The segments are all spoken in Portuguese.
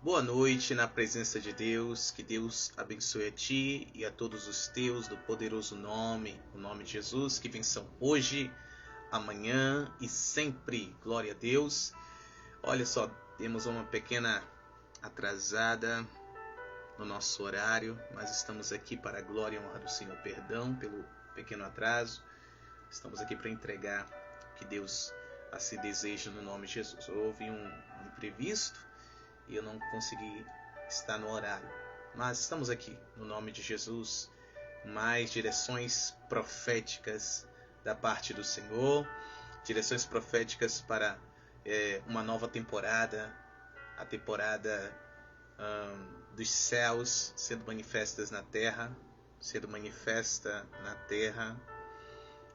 Boa noite na presença de Deus, que Deus abençoe a ti e a todos os teus do poderoso nome, o nome de Jesus, que vençam hoje, amanhã e sempre. Glória a Deus. Olha só, temos uma pequena atrasada no nosso horário, mas estamos aqui para a glória e honra do Senhor. Perdão pelo pequeno atraso. Estamos aqui para entregar o que Deus assim deseja no nome de Jesus. Houve um imprevisto e eu não consegui estar no horário, mas estamos aqui no nome de Jesus. Mais direções proféticas da parte do Senhor, direções proféticas para uma nova temporada, a temporada dos céus sendo manifestas na terra, sendo manifesta na terra.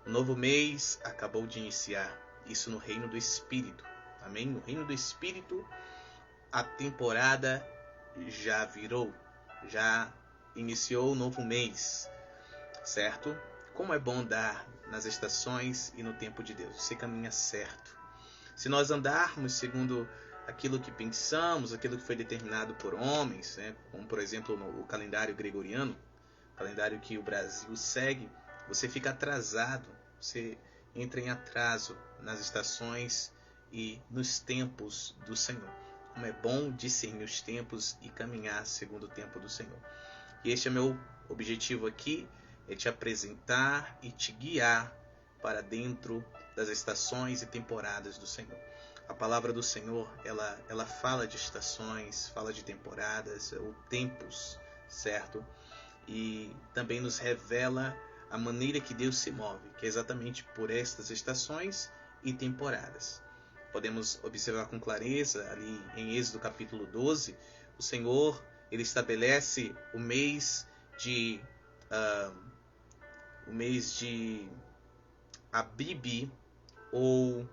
O novo mês acabou de iniciar, isso no reino do Espírito, amém? No reino do Espírito, a temporada já virou, já iniciou o novo mês, certo? Como é bom andar nas estações e no tempo de Deus, você caminha certo. Se nós andarmos segundo aquilo que pensamos, aquilo que foi determinado por homens, né? Como por exemplo o calendário gregoriano, calendário que o Brasil segue, você fica atrasado, você entra em atraso nas estações e nos tempos do Senhor. Como é bom discernir os tempos e caminhar segundo o tempo do Senhor. E este é meu objetivo aqui, é te apresentar e te guiar para dentro das estações e temporadas do Senhor. A palavra do Senhor, ela fala de estações, fala de temporadas, ou tempos, certo? E também nos revela a maneira que Deus se move, que é exatamente por estas estações e temporadas. Podemos observar com clareza ali em Êxodo capítulo 12, o Senhor ele estabelece o mês de Abib ou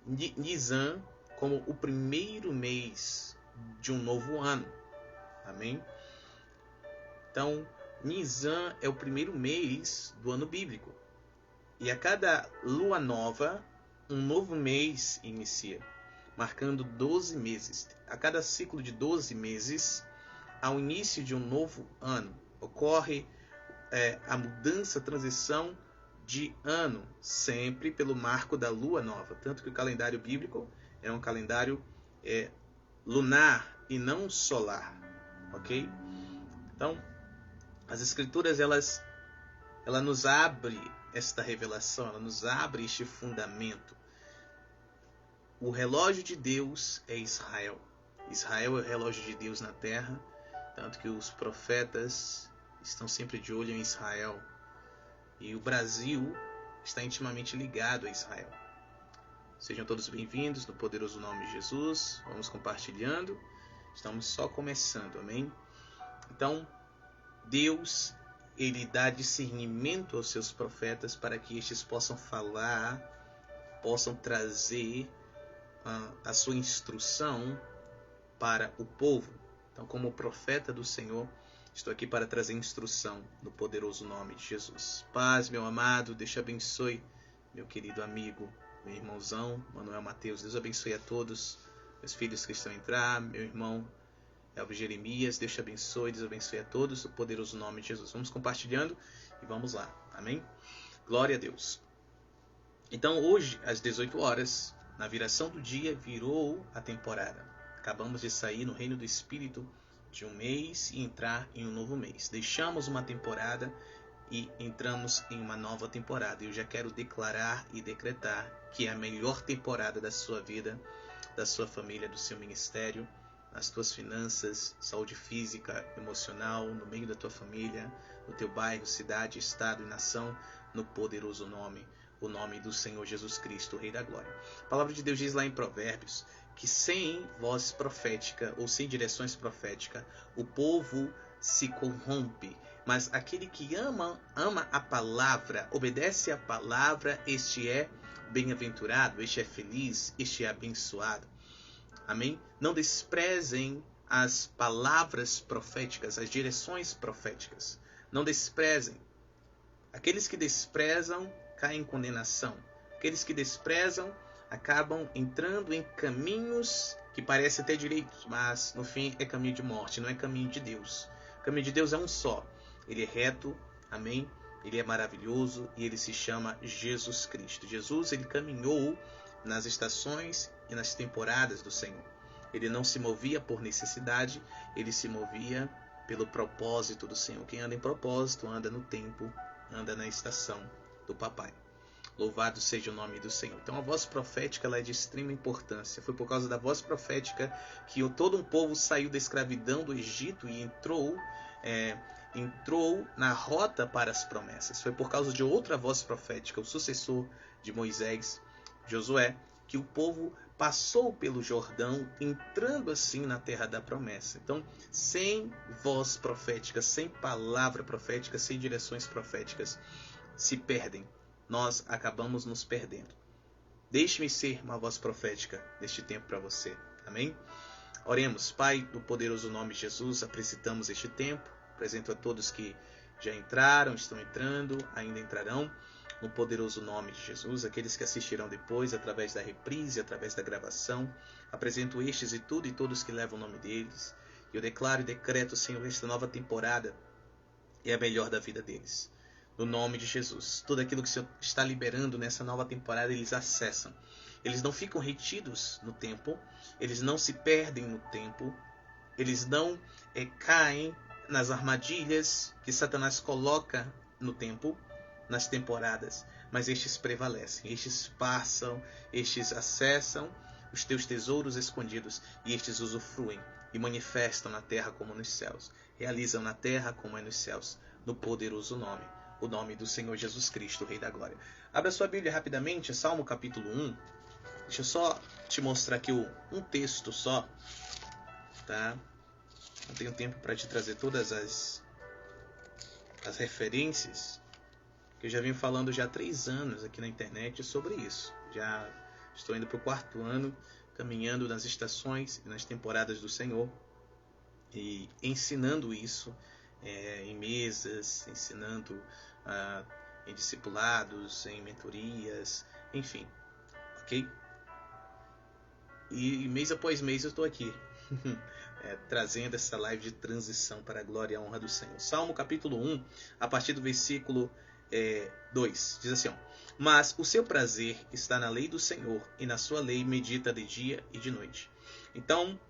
Nisan como o primeiro mês de um novo ano, amém? Então, Nisan é o primeiro mês do ano bíblico. E a cada lua nova, um novo mês inicia, marcando 12 meses. A cada ciclo de 12 meses, ao início de um novo ano, ocorre a mudança, a transição de ano, sempre pelo marco da lua nova. Tanto que o calendário bíblico é um calendário lunar e não solar, ok? Então, as escrituras, ela nos abre esta revelação, ela nos abre este fundamento. O relógio de Deus é Israel. Israel é o relógio de Deus na terra, tanto que os profetas estão sempre de olho em Israel. E o Brasil está intimamente ligado a Israel. Sejam todos bem-vindos no poderoso nome de Jesus. Vamos compartilhando. Estamos só começando, amém? Então, Deus ele dá discernimento aos seus profetas para que estes possam falar, possam trazer a sua instrução para o povo. Então, como profeta do Senhor, estou aqui para trazer instrução no poderoso nome de Jesus. Paz, meu amado, Deus te abençoe, meu querido amigo, meu irmãozão, Manuel Mateus. Deus abençoe a todos, meus filhos que estão a entrar, meu irmão Elvio Jeremias, Deus te abençoe, Deus abençoe a todos, o poderoso nome de Jesus. Vamos compartilhando e vamos lá, amém? Glória a Deus. Então hoje, às 18 horas, na viração do dia, virou a temporada. Acabamos de sair no reino do Espírito de um mês e entrar em um novo mês. Deixamos uma temporada e entramos em uma nova temporada. Eu já quero declarar e decretar que é a melhor temporada da sua vida, da sua família, do seu ministério, nas tuas finanças, saúde física, emocional, no meio da tua família, no teu bairro, cidade, estado e nação, no poderoso nome, o nome do Senhor Jesus Cristo, o Rei da Glória. A palavra de Deus diz lá em Provérbios que sem voz profética ou sem direções proféticas, o povo se corrompe. Mas aquele que ama a palavra, obedece à palavra, este é bem-aventurado, este é feliz, este é abençoado. Amém? Não desprezem as palavras proféticas, as direções proféticas. Não desprezem. Aqueles que desprezam caem em condenação. Aqueles que desprezam acabam entrando em caminhos que parecem até direitos, mas no fim é caminho de morte, não é caminho de Deus. O caminho de Deus é um só. Ele é reto, amém? Ele é maravilhoso e ele se chama Jesus Cristo. Jesus, ele caminhou nas estações e nas temporadas do Senhor. Ele não se movia por necessidade, ele se movia pelo propósito do Senhor. Quem anda em propósito, anda no tempo, anda na estação do papai. Louvado seja o nome do Senhor. Então a voz profética ela é de extrema importância. Foi por causa da voz profética que todo um povo saiu da escravidão do Egito e entrou na rota para as promessas. Foi por causa de outra voz profética, o sucessor de Moisés, Josué, que o povo passou pelo Jordão, entrando assim na terra da promessa. Então, sem voz profética, sem palavra profética, sem direções proféticas, se perdem. Nós acabamos nos perdendo. Deixe-me ser uma voz profética neste tempo para você. Amém? Oremos. Pai, no poderoso nome de Jesus, apresentamos este tempo. Apresento a todos que já entraram, estão entrando, ainda entrarão. No poderoso nome de Jesus, aqueles que assistirão depois, através da reprise, através da gravação. Apresento estes e todos que levam o nome deles. E eu declaro e decreto, Senhor, esta nova temporada é a melhor da vida deles. No nome de Jesus. Tudo aquilo que o Senhor está liberando nessa nova temporada, eles acessam. Eles não ficam retidos no tempo. Eles não se perdem no tempo. Eles não caem nas armadilhas que Satanás coloca no tempo, nas temporadas. Mas estes prevalecem. Estes passam. Estes acessam os teus tesouros escondidos. E estes usufruem e manifestam na terra como nos céus. Realizam na terra como é nos céus. No poderoso nome. O nome do Senhor Jesus Cristo, o Rei da Glória. Abra sua Bíblia rapidamente, Salmo capítulo 1. Deixa eu só te mostrar aqui um texto só. Tá? Não tenho tempo para te trazer todas as referências. Que eu já venho falando já há 3 anos aqui na internet sobre isso. Já estou indo para o 4º ano, caminhando nas estações e nas temporadas do Senhor. E ensinando isso em mesas, ensinando em discipulados, em mentorias, enfim, ok? E mês após mês eu estou aqui, trazendo essa live de transição para a glória e a honra do Senhor. Salmo capítulo 1, a partir do versículo 2, diz assim, ó, mas o seu prazer está na lei do Senhor, e na sua lei medita de dia e de noite. Então,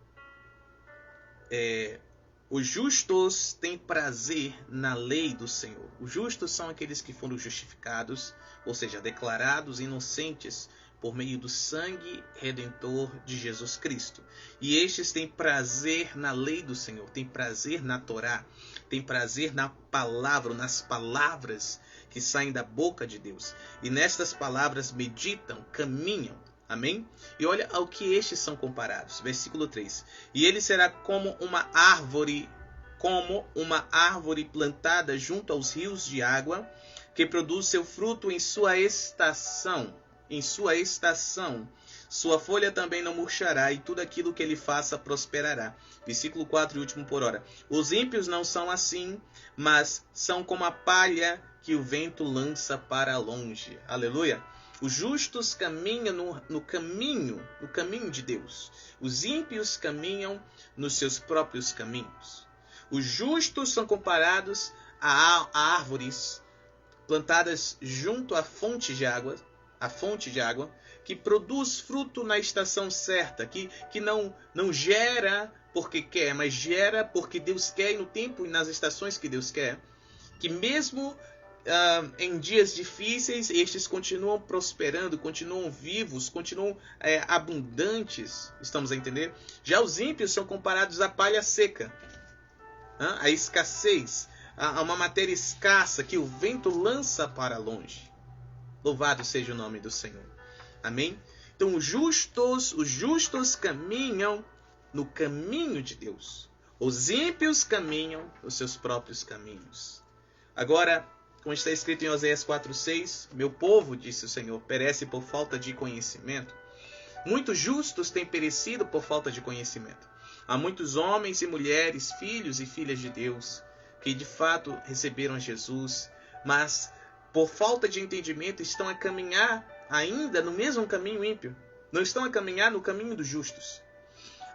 os justos têm prazer na lei do Senhor. Os justos são aqueles que foram justificados, ou seja, declarados inocentes por meio do sangue redentor de Jesus Cristo. E estes têm prazer na lei do Senhor, têm prazer na Torá, têm prazer na palavra, nas palavras que saem da boca de Deus. E nestas palavras meditam, caminham. Amém? E olha ao que estes são comparados. Versículo 3. E ele será como uma árvore plantada junto aos rios de água, que produz seu fruto em sua estação. Em sua estação. Sua folha também não murchará, e tudo aquilo que ele faça prosperará. Versículo 4 e último por hora. Os ímpios não são assim, mas são como a palha que o vento lança para longe. Aleluia! Os justos caminham no caminho de Deus. Os ímpios caminham nos seus próprios caminhos. Os justos são comparados a árvores plantadas junto à fonte de água, que produz fruto na estação certa, que não gera porque quer, mas gera porque Deus quer e no tempo e nas estações que Deus quer. Que mesmo em dias difíceis, estes continuam prosperando, continuam vivos, continuam abundantes. Estamos a entender? Já os ímpios são comparados à palha seca, à escassez, a uma matéria escassa que o vento lança para longe. Louvado seja o nome do Senhor. Amém? Então os justos caminham no caminho de Deus. Os ímpios caminham nos seus próprios caminhos. Agora, como está escrito em Oséias 4:6, meu povo, disse o Senhor, perece por falta de conhecimento. Muitos justos têm perecido por falta de conhecimento. Há muitos homens e mulheres, filhos e filhas de Deus, que de fato receberam Jesus, mas por falta de entendimento estão a caminhar ainda no mesmo caminho ímpio. Não estão a caminhar no caminho dos justos.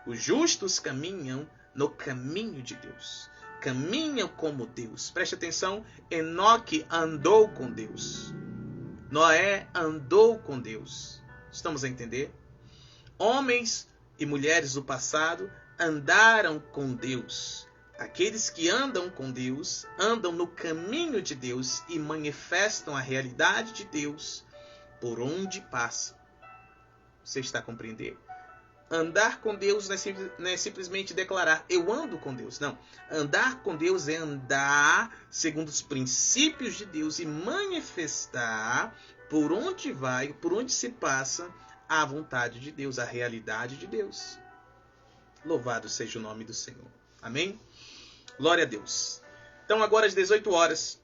Os justos caminham no caminho de Deus. Caminham como Deus. Preste atenção, Enoque andou com Deus. Noé andou com Deus. Estamos a entender? Homens e mulheres do passado andaram com Deus. Aqueles que andam com Deus, andam no caminho de Deus e manifestam a realidade de Deus por onde passam. Você está a compreender? Andar com Deus não é simplesmente declarar, eu ando com Deus. Não. Andar com Deus é andar segundo os princípios de Deus e manifestar por onde vai, por onde se passa, a vontade de Deus, a realidade de Deus. Louvado seja o nome do Senhor. Amém? Glória a Deus. Então agora às 18 horas,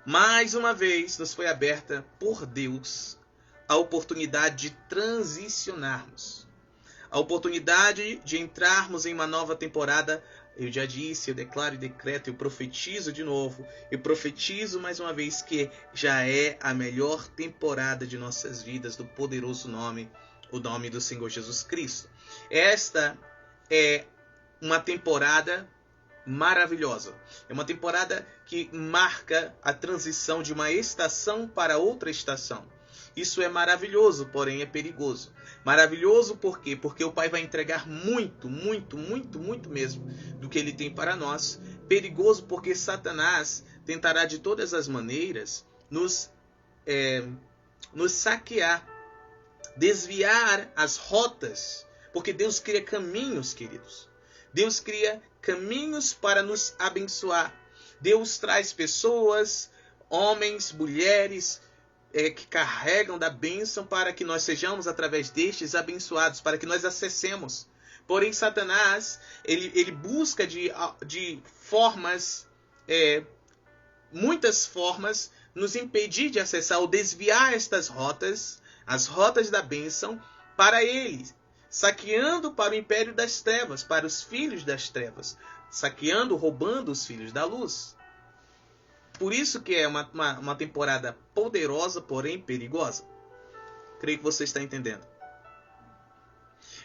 mais uma vez nos foi aberta por Deus a oportunidade de transicionarmos. A oportunidade de entrarmos em uma nova temporada. Eu já disse, eu declaro e decreto, eu profetizo de novo. Eu profetizo mais uma vez que já é a melhor temporada de nossas vidas, do poderoso nome, o nome do Senhor Jesus Cristo. Esta é uma temporada maravilhosa. É uma temporada que marca a transição de uma estação para outra estação. Isso é maravilhoso, porém é perigoso. Maravilhoso por quê? Porque o Pai vai entregar muito, muito, muito, muito mesmo do que Ele tem para nós. Perigoso porque Satanás tentará de todas as maneiras nos saquear, desviar as rotas. Porque Deus cria caminhos, queridos. Deus cria caminhos para nos abençoar. Deus traz pessoas, homens, mulheres, que carregam da bênção para que nós sejamos, através destes, abençoados, para que nós acessemos. Porém, Satanás, ele busca de formas, muitas formas, nos impedir de acessar ou desviar estas rotas, as rotas da bênção, para ele, saqueando para o império das trevas, para os filhos das trevas, saqueando, roubando os filhos da luz. Por isso que é uma temporada poderosa, porém perigosa. Creio que você está entendendo.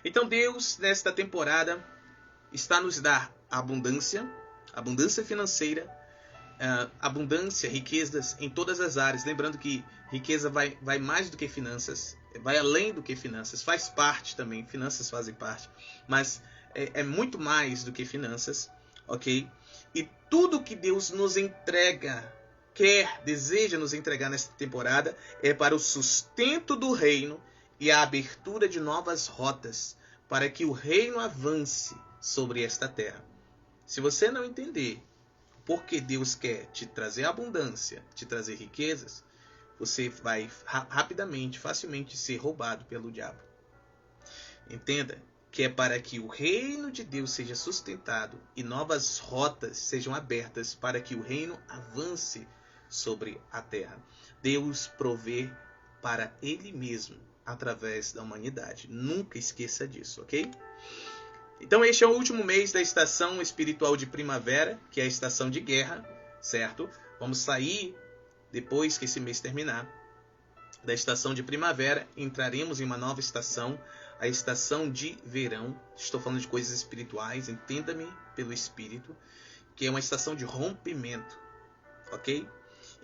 Então Deus, nesta temporada, está nos dar abundância financeira, abundância, riquezas em todas as áreas. Lembrando que riqueza vai mais do que finanças, vai além do que finanças, faz parte também, finanças fazem parte, mas é muito mais do que finanças, ok? E tudo que Deus nos entrega, deseja nos entregar nesta temporada, é para o sustento do reino e a abertura de novas rotas, para que o reino avance sobre esta terra. Se você não entender porque Deus quer te trazer abundância, te trazer riquezas, você vai rapidamente, facilmente ser roubado pelo diabo. Entenda que é para que o reino de Deus seja sustentado e novas rotas sejam abertas para que o reino avance sobre a terra. Deus provê para Ele mesmo através da humanidade. Nunca esqueça disso, ok? Então este é o último mês da estação espiritual de primavera, que é a estação de guerra, certo? Vamos sair, depois que esse mês terminar, da estação de primavera, entraremos em uma nova estação, a estação de verão. Estou falando de coisas espirituais, entenda-me pelo Espírito, que é uma estação de rompimento, ok?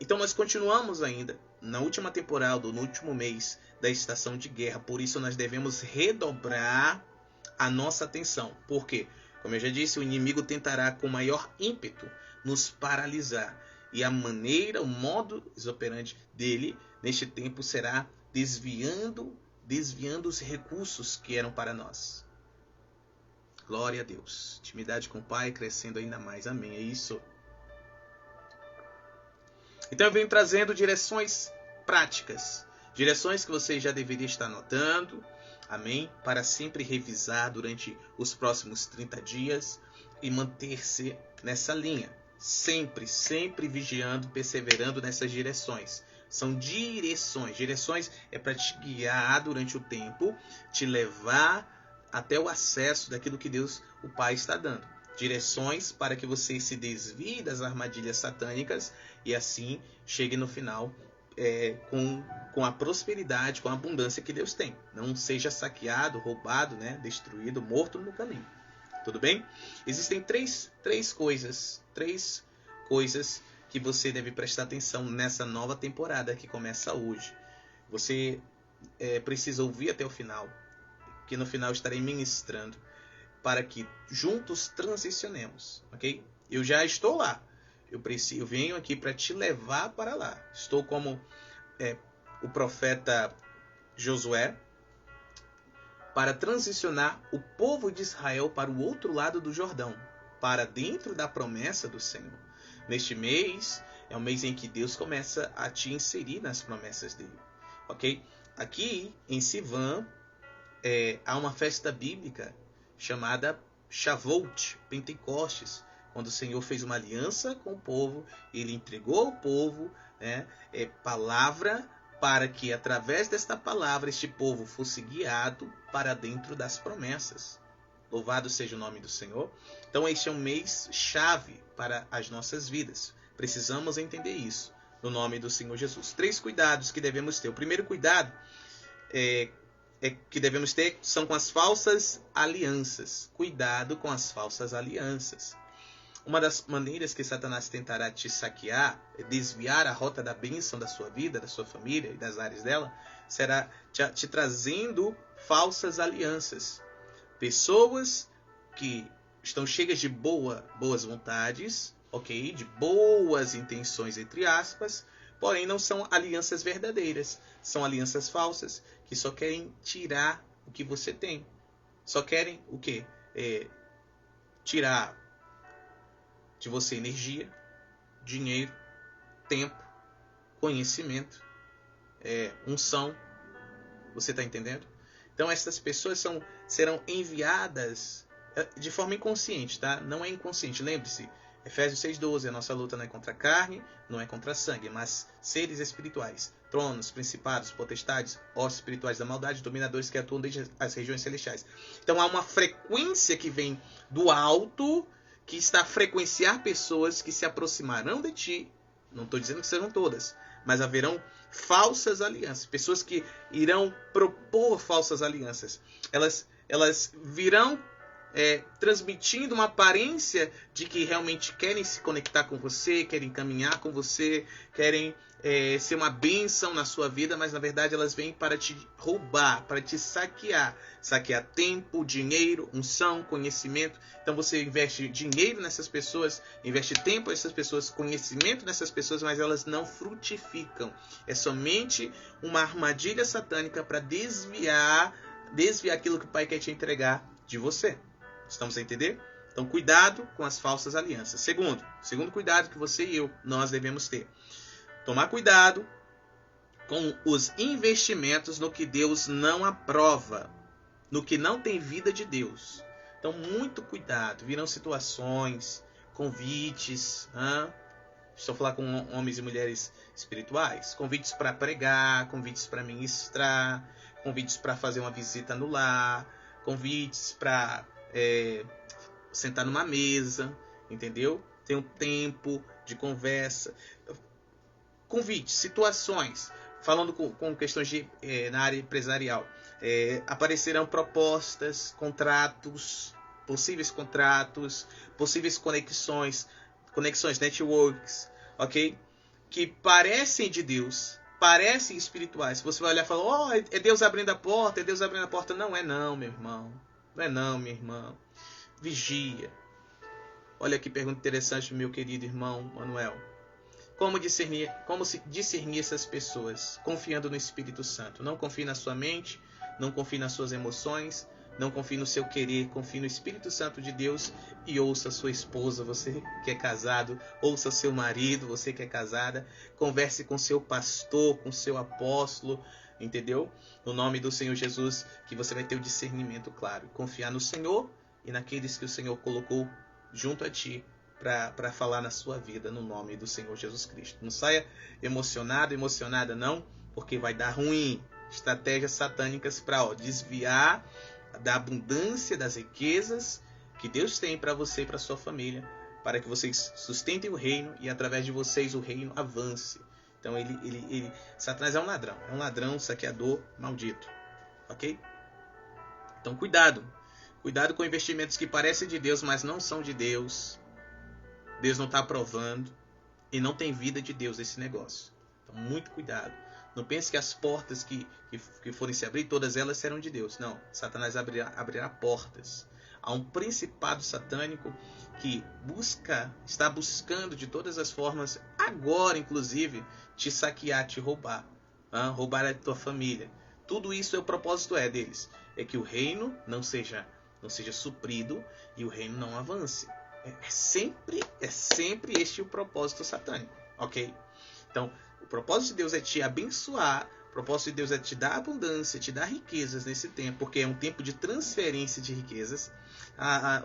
Então nós continuamos ainda na última temporada, no último mês da estação de guerra, por isso nós devemos redobrar a nossa atenção. Por quê? Como eu já disse, o inimigo tentará com maior ímpeto nos paralisar. E a maneira, o modo operandi dele neste tempo será desviando os recursos que eram para nós. Glória a Deus. Intimidade com o Pai crescendo ainda mais. Amém. É isso. Então eu venho trazendo direções práticas. Direções que você já deveria estar anotando. Amém? Para sempre revisar durante os próximos 30 dias e manter-se nessa linha. Sempre vigiando, perseverando nessas direções. São direções. Direções é para te guiar durante o tempo, te levar até o acesso daquilo que Deus, o Pai, está dando. Direções para que você se desvie das armadilhas satânicas e assim chegue no final com a prosperidade, com a abundância que Deus tem. Não seja saqueado, roubado, né, destruído, morto no caminho. Tudo bem? Existem três coisas que você deve prestar atenção nessa nova temporada que começa hoje. Você precisa ouvir até o final, que no final estarei ministrando, para que juntos transicionemos, ok? Eu já estou lá. Eu venho aqui para te levar para lá. Estou como o profeta Josué, para transicionar o povo de Israel para o outro lado do Jordão, para dentro da promessa do Senhor. Neste mês, é o mês em que Deus começa a te inserir nas promessas dele, ok? Aqui em Sivan, há uma festa bíblica chamada Shavuot, Pentecostes, quando o Senhor fez uma aliança com o povo, ele entregou ao povo, né, palavra, para que através desta palavra este povo fosse guiado para dentro das promessas. Louvado seja o nome do Senhor. Então este é um mês chave para as nossas vidas. Precisamos entender isso no nome do Senhor Jesus. 3 cuidados que devemos ter. O primeiro cuidado que devemos ter são com as falsas alianças. Cuidado com as falsas alianças. Uma das maneiras que Satanás tentará te saquear, desviar a rota da bênção da sua vida, da sua família e das áreas dela, será te trazendo falsas alianças. Pessoas que estão cheias de boas vontades, ok? De boas intenções, entre aspas, porém não são alianças verdadeiras. São alianças falsas que só querem tirar o que você tem. Só querem o quê? Tirar de você energia, dinheiro, tempo, conhecimento, unção. Você está entendendo? Então essas pessoas serão enviadas de forma inconsciente, tá? Não é inconsciente. Lembre-se, Efésios 6,12, a nossa luta não é contra a carne, não é contra a sangue, mas seres espirituais, tronos, principados, potestades, hostes espirituais da maldade, dominadores que atuam desde as regiões celestiais. Então há uma frequência que vem do alto, que está a frequenciar pessoas que se aproximarão de ti. Não estou dizendo que serão todas, mas haverão falsas alianças. Pessoas que irão propor falsas alianças. Elas virão transmitindo uma aparência de que realmente querem se conectar com você, querem caminhar com você, querem ser uma bênção na sua vida, mas na verdade elas vêm para te roubar, para te saquear. Saquear tempo, dinheiro, unção, conhecimento. Então você investe dinheiro nessas pessoas, investe tempo nessas pessoas, conhecimento nessas pessoas, mas elas não frutificam. É somente uma armadilha satânica para desviar aquilo que o Pai quer te entregar de você. Estamos a entender? Então cuidado com as falsas alianças. Segundo cuidado que você e nós devemos ter. Tomar cuidado com os investimentos no que Deus não aprova, no que não tem vida de Deus. Então muito cuidado. Virão situações, convites. Estou falando com homens e mulheres espirituais. Convites para pregar, convites para ministrar, convites para fazer uma visita no lar, convites para sentar numa mesa, entendeu? Tem um tempo de conversa. Convites, situações, falando com questões na área empresarial. Aparecerão propostas, contratos, possíveis conexões, networks, ok? Que parecem de Deus, parecem espirituais. Você vai olhar e falar, é Deus abrindo a porta, é Deus abrindo a porta. Não é não, meu irmão. Não é não, minha irmã. Vigia. Olha que pergunta interessante, meu querido irmão Manuel. Como se discernir essas pessoas? Confiando no Espírito Santo. Não confie na sua mente, não confie nas suas emoções, não confie no seu querer, confie no Espírito Santo de Deus e ouça a sua esposa, você que é casado, ouça seu marido, você que é casada, converse com seu pastor, com seu apóstolo, entendeu? No nome do Senhor Jesus, que você vai ter o discernimento claro. Confiar no Senhor e naqueles que o Senhor colocou junto a ti para falar na sua vida, no nome do Senhor Jesus Cristo. Não saia emocionada não, porque vai dar ruim. Estratégias satânicas para desviar da abundância das riquezas que Deus tem para você e para sua família, para que vocês sustentem o reino e através de vocês o reino avance. Então Satanás é um ladrão, saqueador, maldito, ok? Então cuidado com investimentos que parecem de Deus, mas não são de Deus. Deus não está aprovando e não tem vida de Deus nesse negócio. Então muito cuidado. Não pense que as portas que forem se abrir, todas elas serão de Deus. Não, Satanás abrirá portas. Há um principado satânico que está buscando de todas as formas, agora inclusive, te saquear, te roubar. Roubar a tua família. Tudo isso o propósito deles. É que o reino não seja suprido e o reino não avance. É sempre este o propósito satânico, ok? Então, o propósito de Deus é te abençoar, o propósito de Deus é te dar abundância, te dar riquezas nesse tempo, porque é um tempo de transferência de riquezas.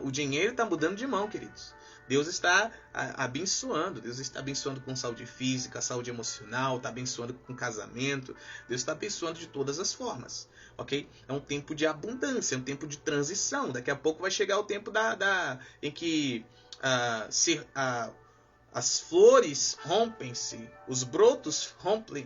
O dinheiro está mudando de mão, queridos. Deus está abençoando. Deus está abençoando com saúde física, saúde emocional, está abençoando com casamento. Deus está abençoando de todas as formas, ok? É um tempo de abundância, é um tempo de transição. Daqui a pouco vai chegar o tempo em que as flores rompem-se, os brotos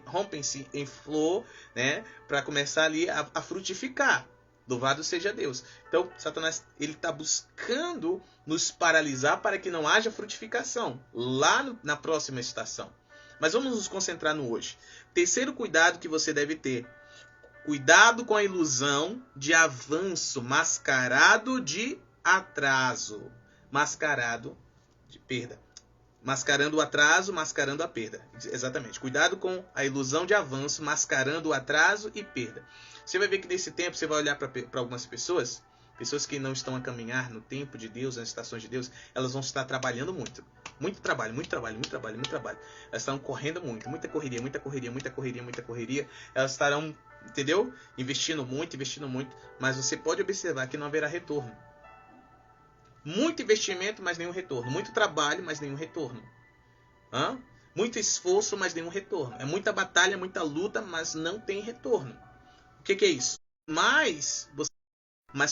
rompem-se em flor, né, para começar ali a frutificar. Louvado seja Deus. Então, Satanás está buscando nos paralisar para que não haja frutificação lá na próxima estação. Mas vamos nos concentrar no hoje. Terceiro cuidado que você deve ter. Cuidado com a ilusão de avanço mascarado de atraso. Mascarado de perda. Mascarando o atraso, mascarando a perda. Exatamente. Cuidado com a ilusão de avanço, mascarando o atraso e perda. Você vai ver que nesse tempo, você vai olhar para algumas pessoas que não estão a caminhar no tempo de Deus, nas estações de Deus, elas vão estar trabalhando muito. Muito trabalho. Elas estarão correndo muito. Muita correria. Elas estarão, entendeu? Investindo muito. Mas você pode observar que não haverá retorno. Muito investimento, mas nenhum retorno. Muito trabalho, mas nenhum retorno. Muito esforço, mas nenhum retorno. É muita batalha, muita luta, mas não tem retorno. O que é isso? Mas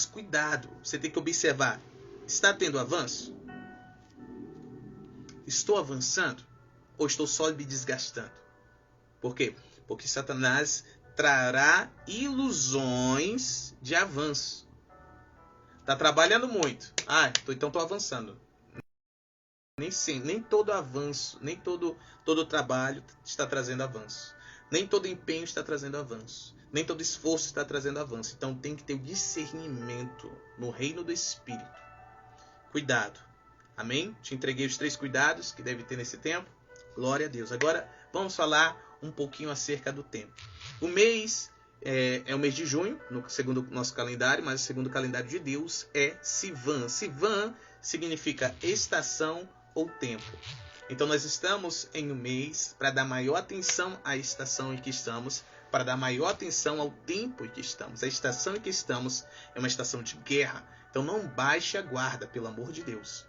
cuidado. Você tem que observar. Está tendo avanço? Estou avançando? Ou estou só me desgastando? Por quê? Porque Satanás trará ilusões de avanço. Está trabalhando muito. Então estou avançando. Nem todo avanço, nem todo trabalho está trazendo avanço. Nem todo empenho está trazendo avanço. Nem todo esforço está trazendo avanço. Então tem que ter o discernimento no reino do Espírito. Cuidado. Amém? Te entreguei os 3 cuidados que deve ter nesse tempo. Glória a Deus. Agora vamos falar um pouquinho acerca do tempo. O mês é o mês de junho, segundo o nosso calendário, mas segundo o calendário de Deus é Sivan. Sivan significa estação ou tempo. Então nós estamos em um mês para dar maior atenção à estação em que estamos, para dar maior atenção ao tempo em que estamos. A estação em que estamos é uma estação de guerra. Então não baixe a guarda, pelo amor de Deus.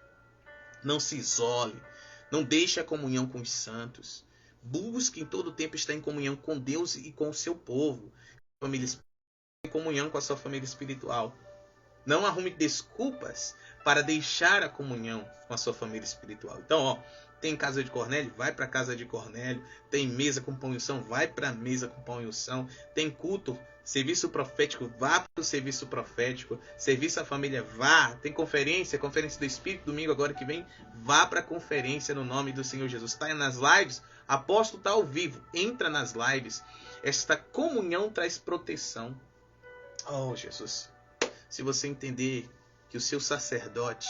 Não se isole. Não deixe a comunhão com os santos. Busque em todo tempo estar em comunhão com Deus e com o seu povo. Em comunhão com a sua família espiritual. Não arrume desculpas para deixar a comunhão com a sua família espiritual. Então, tem casa de Cornélio? Vai para a casa de Cornélio. Tem mesa com pão e unção? Vai para a mesa com pão e unção. Tem culto, serviço profético? Vá para o serviço profético. Serviço à família? Vá. Tem conferência do Espírito, domingo agora que vem? Vá para a conferência no nome do Senhor Jesus. Está nas lives? Apóstolo está ao vivo. Entra nas lives. Esta comunhão traz proteção. Oh, Jesus. Se você entender que o seu sacerdote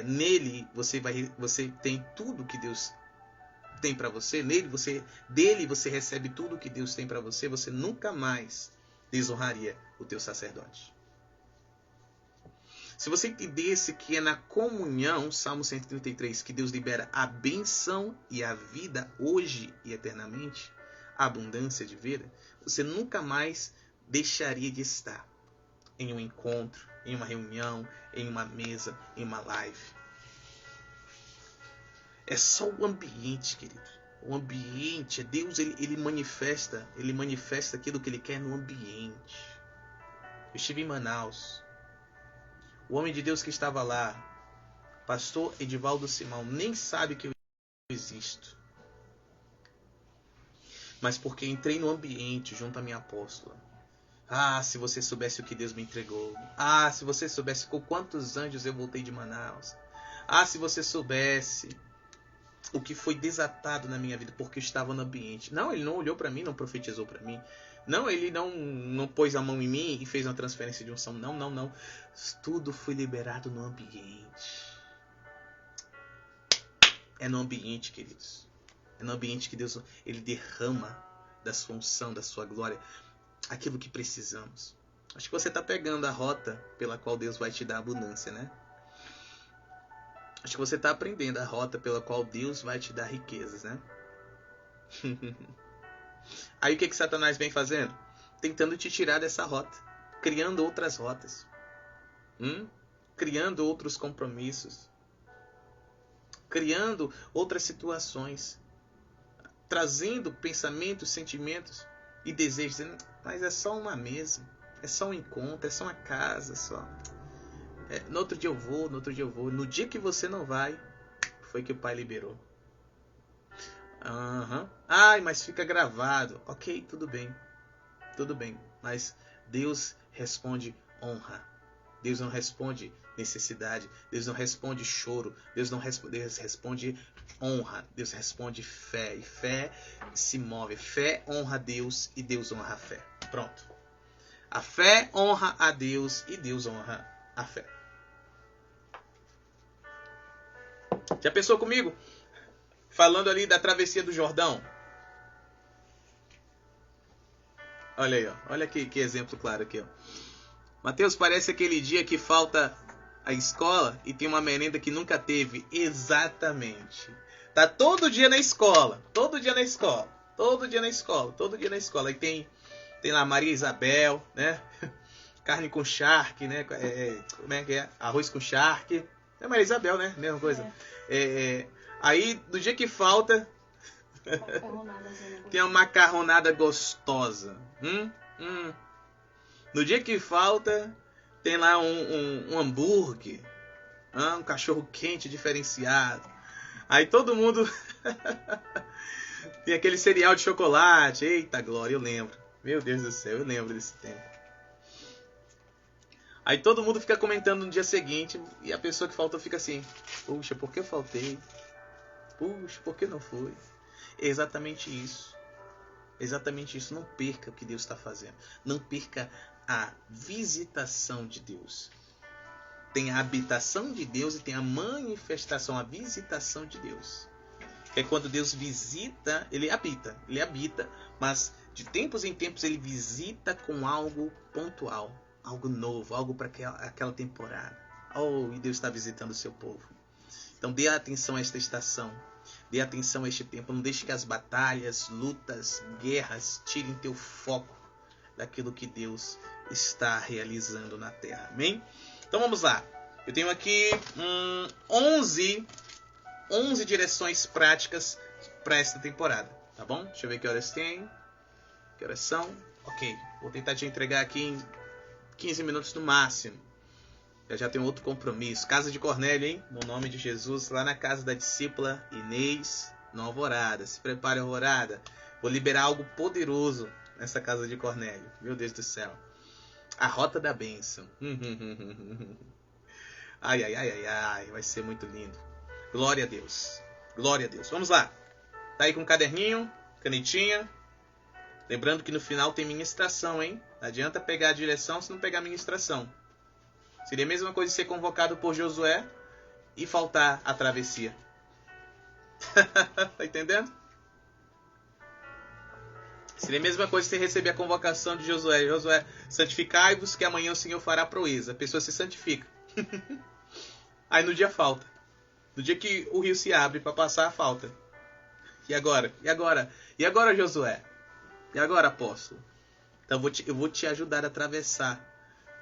nele você tem tudo que Deus tem para você, dele você recebe tudo que Deus tem para você, você nunca mais desonraria o teu sacerdote. Se você entendesse que é na comunhão, Salmo 133, que Deus libera a bênção e a vida hoje e eternamente, a abundância de vida, você nunca mais deixaria de estar em um encontro, em uma reunião, em uma mesa, em uma live. É só o ambiente, querido. O ambiente, Deus ele manifesta aquilo que ele quer no ambiente. Eu estive em Manaus. O homem de Deus que estava lá, pastor Edivaldo Simão, nem sabe que eu existo. Mas porque entrei no ambiente junto à minha apóstola. Ah, se você soubesse o que Deus me entregou. Ah, se você soubesse com quantos anjos eu voltei de Manaus. Ah, se você soubesse o que foi desatado na minha vida porque eu estava no ambiente. Não, ele não olhou para mim, não profetizou para mim. Não, ele não pôs a mão em mim e fez uma transferência de unção. Não, não, não. Tudo foi liberado no ambiente. É no ambiente, queridos. É no ambiente que Deus ele derrama da sua unção, da sua glória, aquilo que precisamos. Acho que você está pegando a rota pela qual Deus vai te dar abundância, né? Acho que você está aprendendo a rota pela qual Deus vai te dar riquezas, né? Aí o que Satanás vem fazendo? Tentando te tirar dessa rota. Criando outras rotas. Criando outros compromissos. Criando outras situações. Trazendo pensamentos, sentimentos e desejos. Mas é só uma mesa. É só um encontro. É só uma casa. Só... no outro dia eu vou, no outro dia eu vou. No dia que você não vai, foi que o Pai liberou. Ai, mas fica gravado. Ok, tudo bem. Tudo bem. Mas Deus responde honra. Deus não responde necessidade. Deus não responde choro. Deus responde honra. Deus responde fé. E fé se move. Fé honra a Deus e Deus honra a fé. Pronto. A fé honra a Deus e Deus honra a fé. Já pensou comigo? Falando ali da travessia do Jordão. Olha aí, ó. Olha que exemplo claro aqui, ó. Mateus, parece aquele dia que falta a escola e tem uma merenda que nunca teve. Exatamente. Tá todo dia na escola. Todo dia na escola. Todo dia na escola. Todo dia na escola. E tem lá Maria Isabel, né? Carne com charque, né? Como é que é? Arroz com charque. É Maria Isabel, né? Mesma coisa. Aí, no dia que falta, tem uma macarronada gostosa. No dia que falta, tem lá um hambúrguer, um cachorro quente diferenciado. Aí todo mundo tem aquele cereal de chocolate. Eita glória, eu lembro. Meu Deus do céu, eu lembro desse tempo. Aí todo mundo fica comentando no dia seguinte e a pessoa que faltou fica assim: puxa, por que eu faltei? Puxa, por que não foi? É exatamente isso. Exatamente isso. Não perca o que Deus está fazendo. Não perca a visitação de Deus. Tem a habitação de Deus e tem a manifestação, a visitação de Deus. É quando Deus visita, ele habita, mas de tempos em tempos ele visita com algo pontual, algo novo, algo para aquela temporada. E Deus está visitando o seu povo. Então dê atenção a esta estação. Dê atenção a este tempo. Não deixe que as batalhas, lutas, guerras tirem teu foco daquilo que Deus está realizando na terra. Amém? Então vamos lá. Eu tenho aqui 11 direções práticas para esta temporada. Tá bom? Deixa eu ver que horas tem. Que horas são? Ok. Vou tentar te entregar aqui em 15 minutos no máximo. Eu já tenho outro compromisso. Casa de Cornélio, hein? No nome de Jesus, lá na casa da discípula Inês, na Alvorada. Se prepare, Alvorada. Vou liberar algo poderoso nessa casa de Cornélio. Meu Deus do céu. A rota da bênção. Ai, ai, ai, ai, ai. Vai ser muito lindo. Glória a Deus. Glória a Deus. Vamos lá. Tá aí com um caderninho, canetinha. Lembrando que no final tem ministração, hein? Não adianta pegar a direção se não pegar a ministração. Seria a mesma coisa de ser convocado por Josué e faltar a travessia. Tá entendendo? Seria a mesma coisa de você receber a convocação de Josué. Josué, santificai-vos que amanhã o Senhor fará proeza. A pessoa se santifica. Aí no dia falta. No dia que o rio se abre para passar, falta. E agora? E agora? E agora, Josué? E agora, apóstolo? Então eu vou te ajudar a atravessar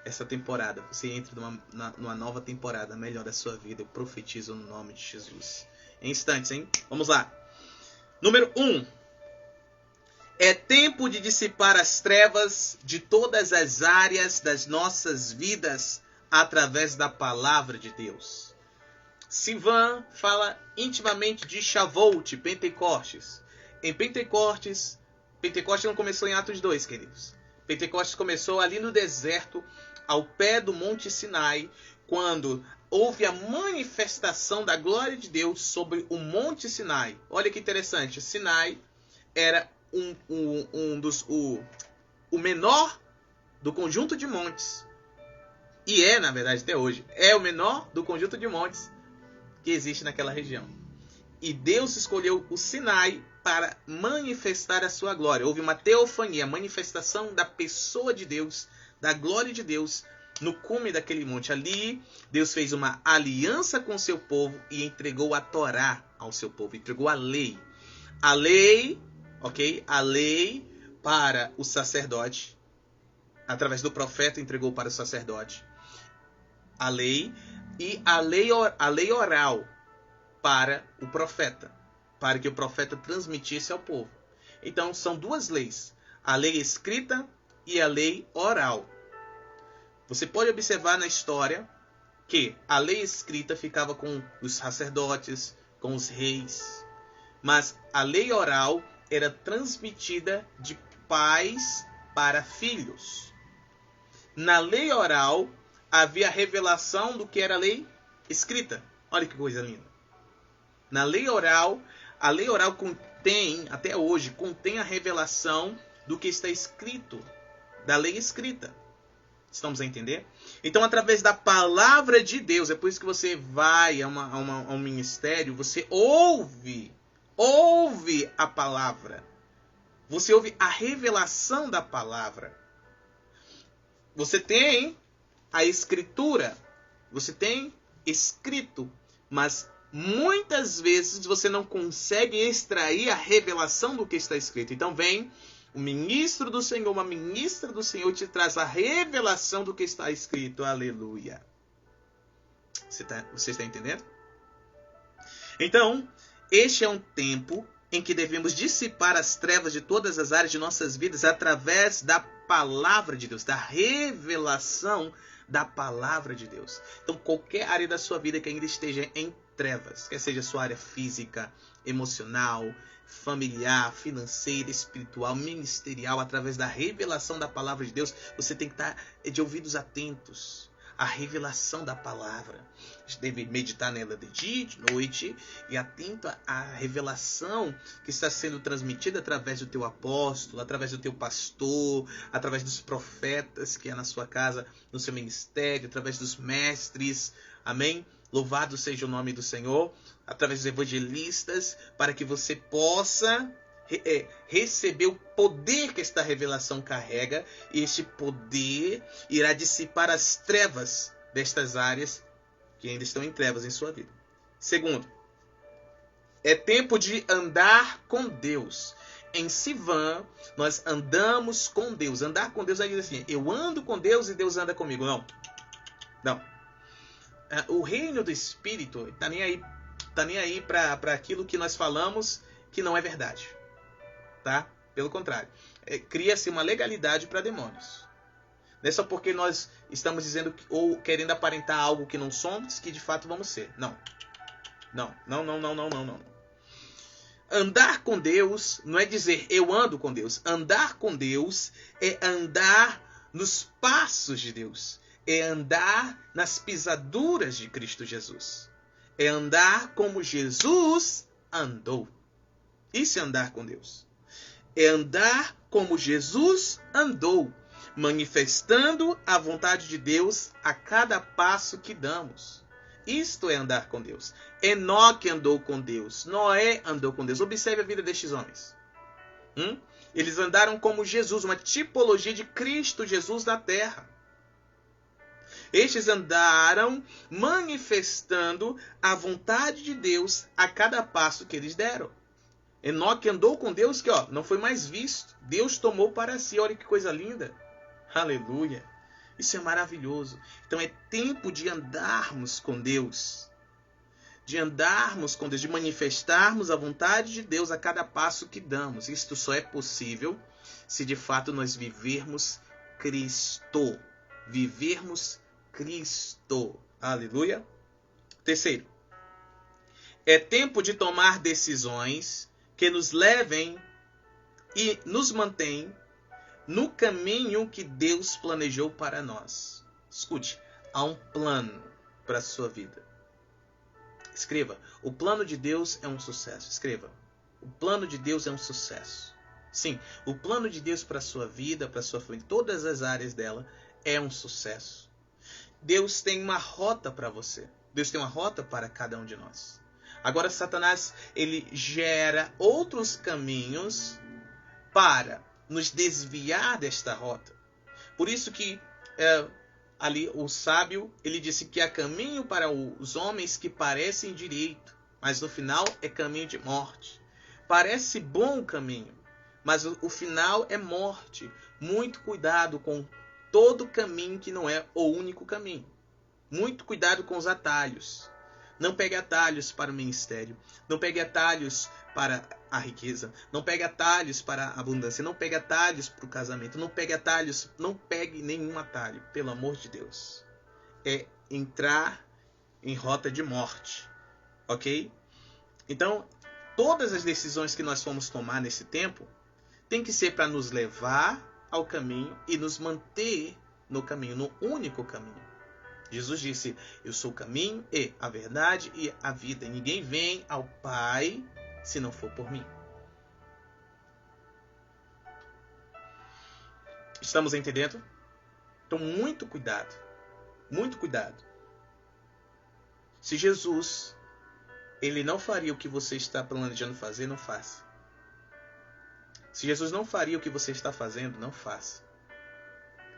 essa temporada. Você entra numa nova temporada melhor da sua vida. Eu profetizo no nome de Jesus. Em instantes, hein? Vamos lá. Número 1. É tempo de dissipar as trevas de todas as áreas das nossas vidas através da palavra de Deus. Sivan fala intimamente de Shavuot, Pentecostes. Em Pentecostes não começou em Atos 2, queridos. Pentecostes começou ali no deserto, ao pé do Monte Sinai, quando houve a manifestação da glória de Deus sobre o Monte Sinai. Olha que interessante, Sinai era o menor do conjunto de montes. E é, na verdade, até hoje, é o menor do conjunto de montes que existe naquela região. E Deus escolheu o Sinai para manifestar a sua glória. Houve uma teofania, a manifestação da pessoa de Deus, da glória de Deus, no cume daquele monte. Ali, Deus fez uma aliança com o seu povo e entregou a Torá ao seu povo. Entregou a lei. A lei, ok? A lei para o sacerdote. Através do profeta entregou para o sacerdote. A lei e a lei oral para o profeta. Para que o profeta transmitisse ao povo. Então, são duas leis. A lei escrita e a lei oral. Você pode observar na história que a lei escrita ficava com os sacerdotes, com os reis. Mas a lei oral era transmitida de pais para filhos. Na lei oral havia a revelação do que era a lei escrita. Olha que coisa linda. Na lei oral, a lei oral contém, até hoje, contém a revelação do que está escrito, da lei escrita. Estamos a entender? Então, através da palavra de Deus, é por isso que você vai a um ministério, você ouve a palavra. Você ouve a revelação da palavra. Você tem a escritura, você tem escrito, mas muitas vezes você não consegue extrair a revelação do que está escrito. Então vem o ministro do Senhor, uma ministra do Senhor te traz a revelação do que está escrito. Aleluia. Você está entendendo? Então, este é um tempo em que devemos dissipar as trevas de todas as áreas de nossas vidas através da palavra de Deus, da revelação da palavra de Deus. Então, qualquer área da sua vida que ainda esteja em trevas, quer seja sua área física, emocional, familiar, financeira, espiritual, ministerial, através da revelação da palavra de Deus, você tem que estar de ouvidos atentos à revelação da palavra. Você deve meditar nela de dia, de noite, e atento à revelação que está sendo transmitida através do teu apóstolo, através do teu pastor, através dos profetas que é na sua casa, no seu ministério, através dos mestres. Amém? Louvado seja o nome do Senhor, através dos evangelistas, para que você possa receber o poder que esta revelação carrega, e este poder irá dissipar as trevas destas áreas que ainda estão em trevas em sua vida. Segundo, é tempo de andar com Deus. Em Sivan, nós andamos com Deus. Andar com Deus aí diz assim, eu ando com Deus e Deus anda comigo. Não. O reino do Espírito está nem aí para aquilo que nós falamos que não é verdade. Tá? Pelo contrário. Cria-se uma legalidade para demônios. Não é só porque nós estamos dizendo ou querendo aparentar algo que não somos, que de fato vamos ser. Não. Andar com Deus não é dizer eu ando com Deus. Andar com Deus é andar nos passos de Deus. É andar nas pisaduras de Cristo Jesus. É andar como Jesus andou. Isso é andar com Deus. É andar como Jesus andou, manifestando a vontade de Deus a cada passo que damos. Isto é andar com Deus. Enoque andou com Deus. Noé andou com Deus. Observe a vida destes homens. Eles andaram como Jesus, uma tipologia de Cristo Jesus na terra. Estes andaram manifestando a vontade de Deus a cada passo que eles deram. Enoque andou com Deus que não foi mais visto. Deus tomou para si. Olha que coisa linda. Aleluia. Isso é maravilhoso. Então é tempo de andarmos com Deus. de andarmos com Deus, de manifestarmos a vontade de Deus a cada passo que damos. Isto só é possível se de fato nós vivermos Cristo. Vivermos Cristo. Aleluia. Terceiro, é tempo de tomar decisões que nos levem e nos mantêm no caminho que Deus planejou para nós. Escute, há um plano para a sua vida. Escreva, o plano de Deus é um sucesso. Escreva, o plano de Deus é um sucesso. Sim, o plano de Deus para a sua vida, para a sua família, todas as áreas dela, é um sucesso. Deus tem uma rota para você. Deus tem uma rota para cada um de nós. Agora, Satanás, ele gera outros caminhos para nos desviar desta rota. Por isso que ali o sábio, ele disse que há caminho para os homens que parecem direito, mas no final é caminho de morte. Parece bom o caminho, mas o final é morte. Muito cuidado com todo caminho que não é o único caminho. Muito cuidado com os atalhos. Não pegue atalhos para o ministério. Não pegue atalhos para a riqueza. Não pegue atalhos para a abundância. Não pegue atalhos para o casamento. Não pegue atalhos. Não pegue nenhum atalho. Pelo amor de Deus. É entrar em rota de morte. Ok? Então, todas as decisões que nós formos tomar nesse tempo tem que ser para nos levar ao caminho e nos manter no caminho, no único caminho. Jesus disse, eu sou o caminho e a verdade e a vida. E ninguém vem ao Pai se não for por mim. Estamos entendendo? Então, muito cuidado. Muito cuidado. Se Jesus, ele não faria o que você está planejando fazer, não faça. Se Jesus não faria o que você está fazendo, não faça.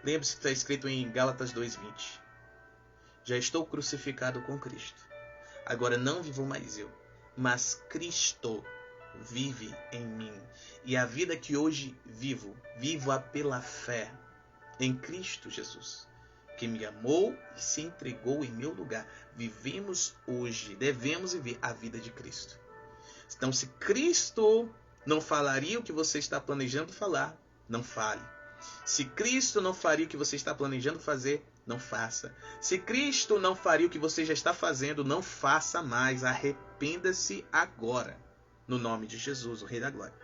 Lembre-se que está escrito em Gálatas 2:20. Já estou crucificado com Cristo. Agora não vivo mais eu, mas Cristo vive em mim. E a vida que hoje vivo, vivo-a pela fé em Cristo Jesus, que me amou e se entregou em meu lugar. Vivemos hoje, devemos viver a vida de Cristo. Então, se Cristo não falaria o que você está planejando falar, não fale. Se Cristo não faria o que você está planejando fazer, não faça. Se Cristo não faria o que você já está fazendo, não faça mais. Arrependa-se agora, no nome de Jesus, o Rei da Glória.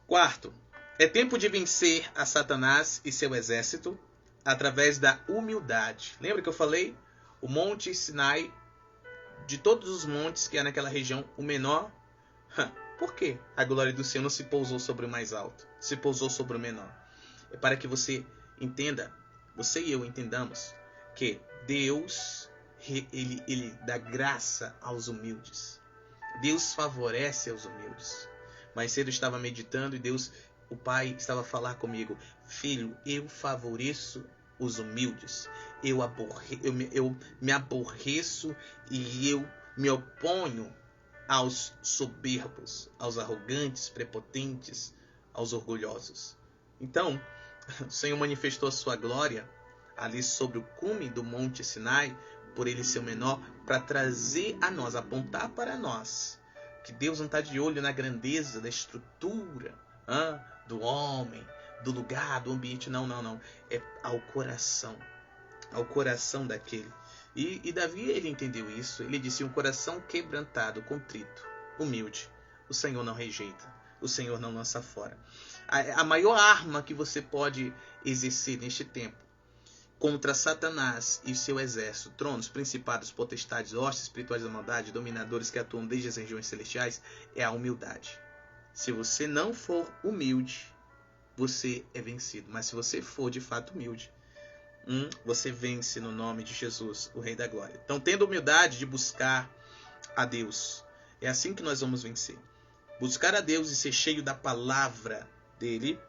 Quarto, é tempo de vencer a Satanás e seu exército através da humildade. Lembra que eu falei? O Monte Sinai, de todos os montes que há naquela região, o menor. Por que a glória do Senhor não se pousou sobre o mais alto? Se pousou sobre o menor? É para que você entenda, você e eu entendamos, que Deus, ele dá graça aos humildes. Deus favorece aos humildes. Mais cedo eu estava meditando e Deus, o Pai, estava a falar comigo. Filho, eu favoreço os humildes. Eu me aborreço e eu me oponho aos soberbos, aos arrogantes, prepotentes, aos orgulhosos. Então, o Senhor manifestou a sua glória ali sobre o cume do Monte Sinai, por ele ser o menor, para trazer a nós, apontar para nós, que Deus não está de olho na grandeza da estrutura do homem, do lugar, do ambiente. Não. É ao coração daquele. E Davi, ele entendeu isso. Ele disse, um coração quebrantado, contrito, humilde, o Senhor não rejeita, o Senhor não lança fora. A maior arma que você pode exercer neste tempo contra Satanás e seu exército, tronos, principados, potestades, hostes espirituais da maldade, dominadores que atuam desde as regiões celestiais, é a humildade. Se você não for humilde, você é vencido. Mas se você for de fato humilde, você vence no nome de Jesus, o Rei da Glória. Então, tendo humildade de buscar a Deus, é assim que nós vamos vencer. Buscar a Deus e ser cheio da palavra dele,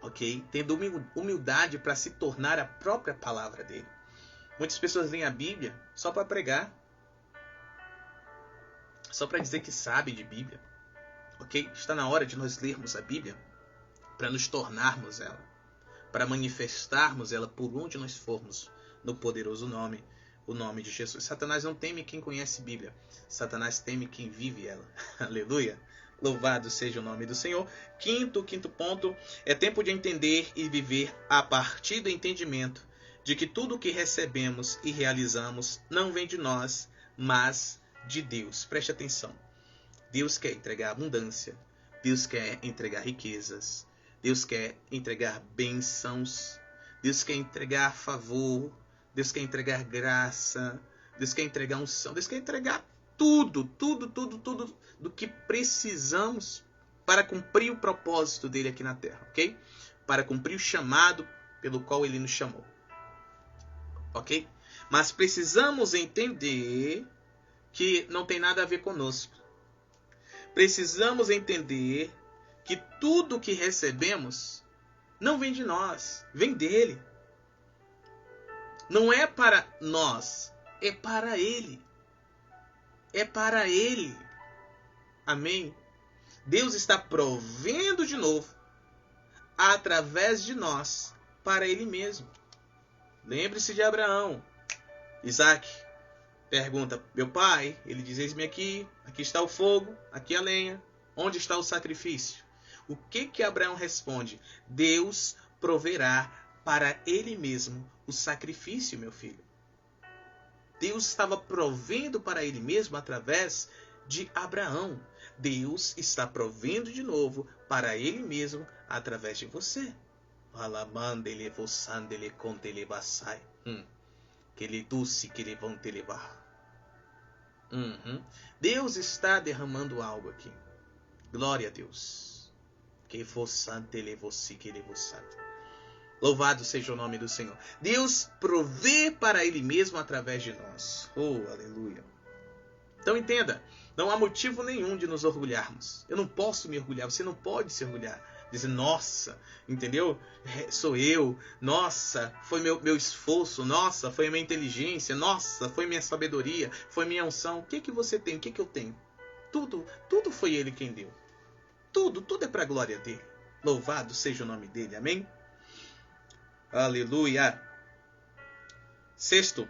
ok? Tendo humildade para se tornar a própria palavra dele. Muitas pessoas leem a Bíblia só para pregar, só para dizer que sabe de Bíblia, ok? Está na hora de nós lermos a Bíblia para nos tornarmos ela, para manifestarmos ela por onde nós formos, no poderoso nome, o nome de Jesus. Satanás não teme quem conhece a Bíblia. Satanás teme quem vive ela. Aleluia. Louvado seja o nome do Senhor. Quinto ponto, é tempo de entender e viver a partir do entendimento de que tudo o que recebemos e realizamos não vem de nós, mas de Deus. Preste atenção. Deus quer entregar abundância. Deus quer entregar riquezas. Deus quer entregar bênçãos. Deus quer entregar favor. Deus quer entregar graça. Deus quer entregar unção. Deus quer entregar tudo do que precisamos para cumprir o propósito dele aqui na terra, ok? Para cumprir o chamado pelo qual ele nos chamou, ok? Mas precisamos entender que não tem nada a ver conosco. Precisamos entender que tudo que recebemos não vem de nós, vem dele. Não é para nós, é para ele. É para ele. Amém? Deus está provendo de novo, através de nós, para ele mesmo. Lembre-se de Abraão. Isaac pergunta, meu pai, ele diz, eis-me aqui, aqui está o fogo, aqui a lenha, onde está o sacrifício? O que Abraão responde? Deus proverá para ele mesmo o sacrifício, meu filho. Deus estava provendo para ele mesmo através de Abraão. Deus está provendo de novo para ele mesmo através de você. Deus está derramando algo aqui. Glória a Deus. Louvado seja o nome do Senhor. Deus provê para ele mesmo através de nós. Oh, aleluia. Então entenda, não há motivo nenhum de nos orgulharmos. Eu não posso me orgulhar, você não pode se orgulhar. Dizer, nossa, entendeu? Sou eu, nossa, foi meu esforço, nossa, foi minha inteligência, nossa, foi minha sabedoria, foi minha unção. O que você tem? O que eu tenho? Tudo foi ele quem deu. Tudo é para a glória dele. Louvado seja o nome dele, amém? Aleluia. Sexto,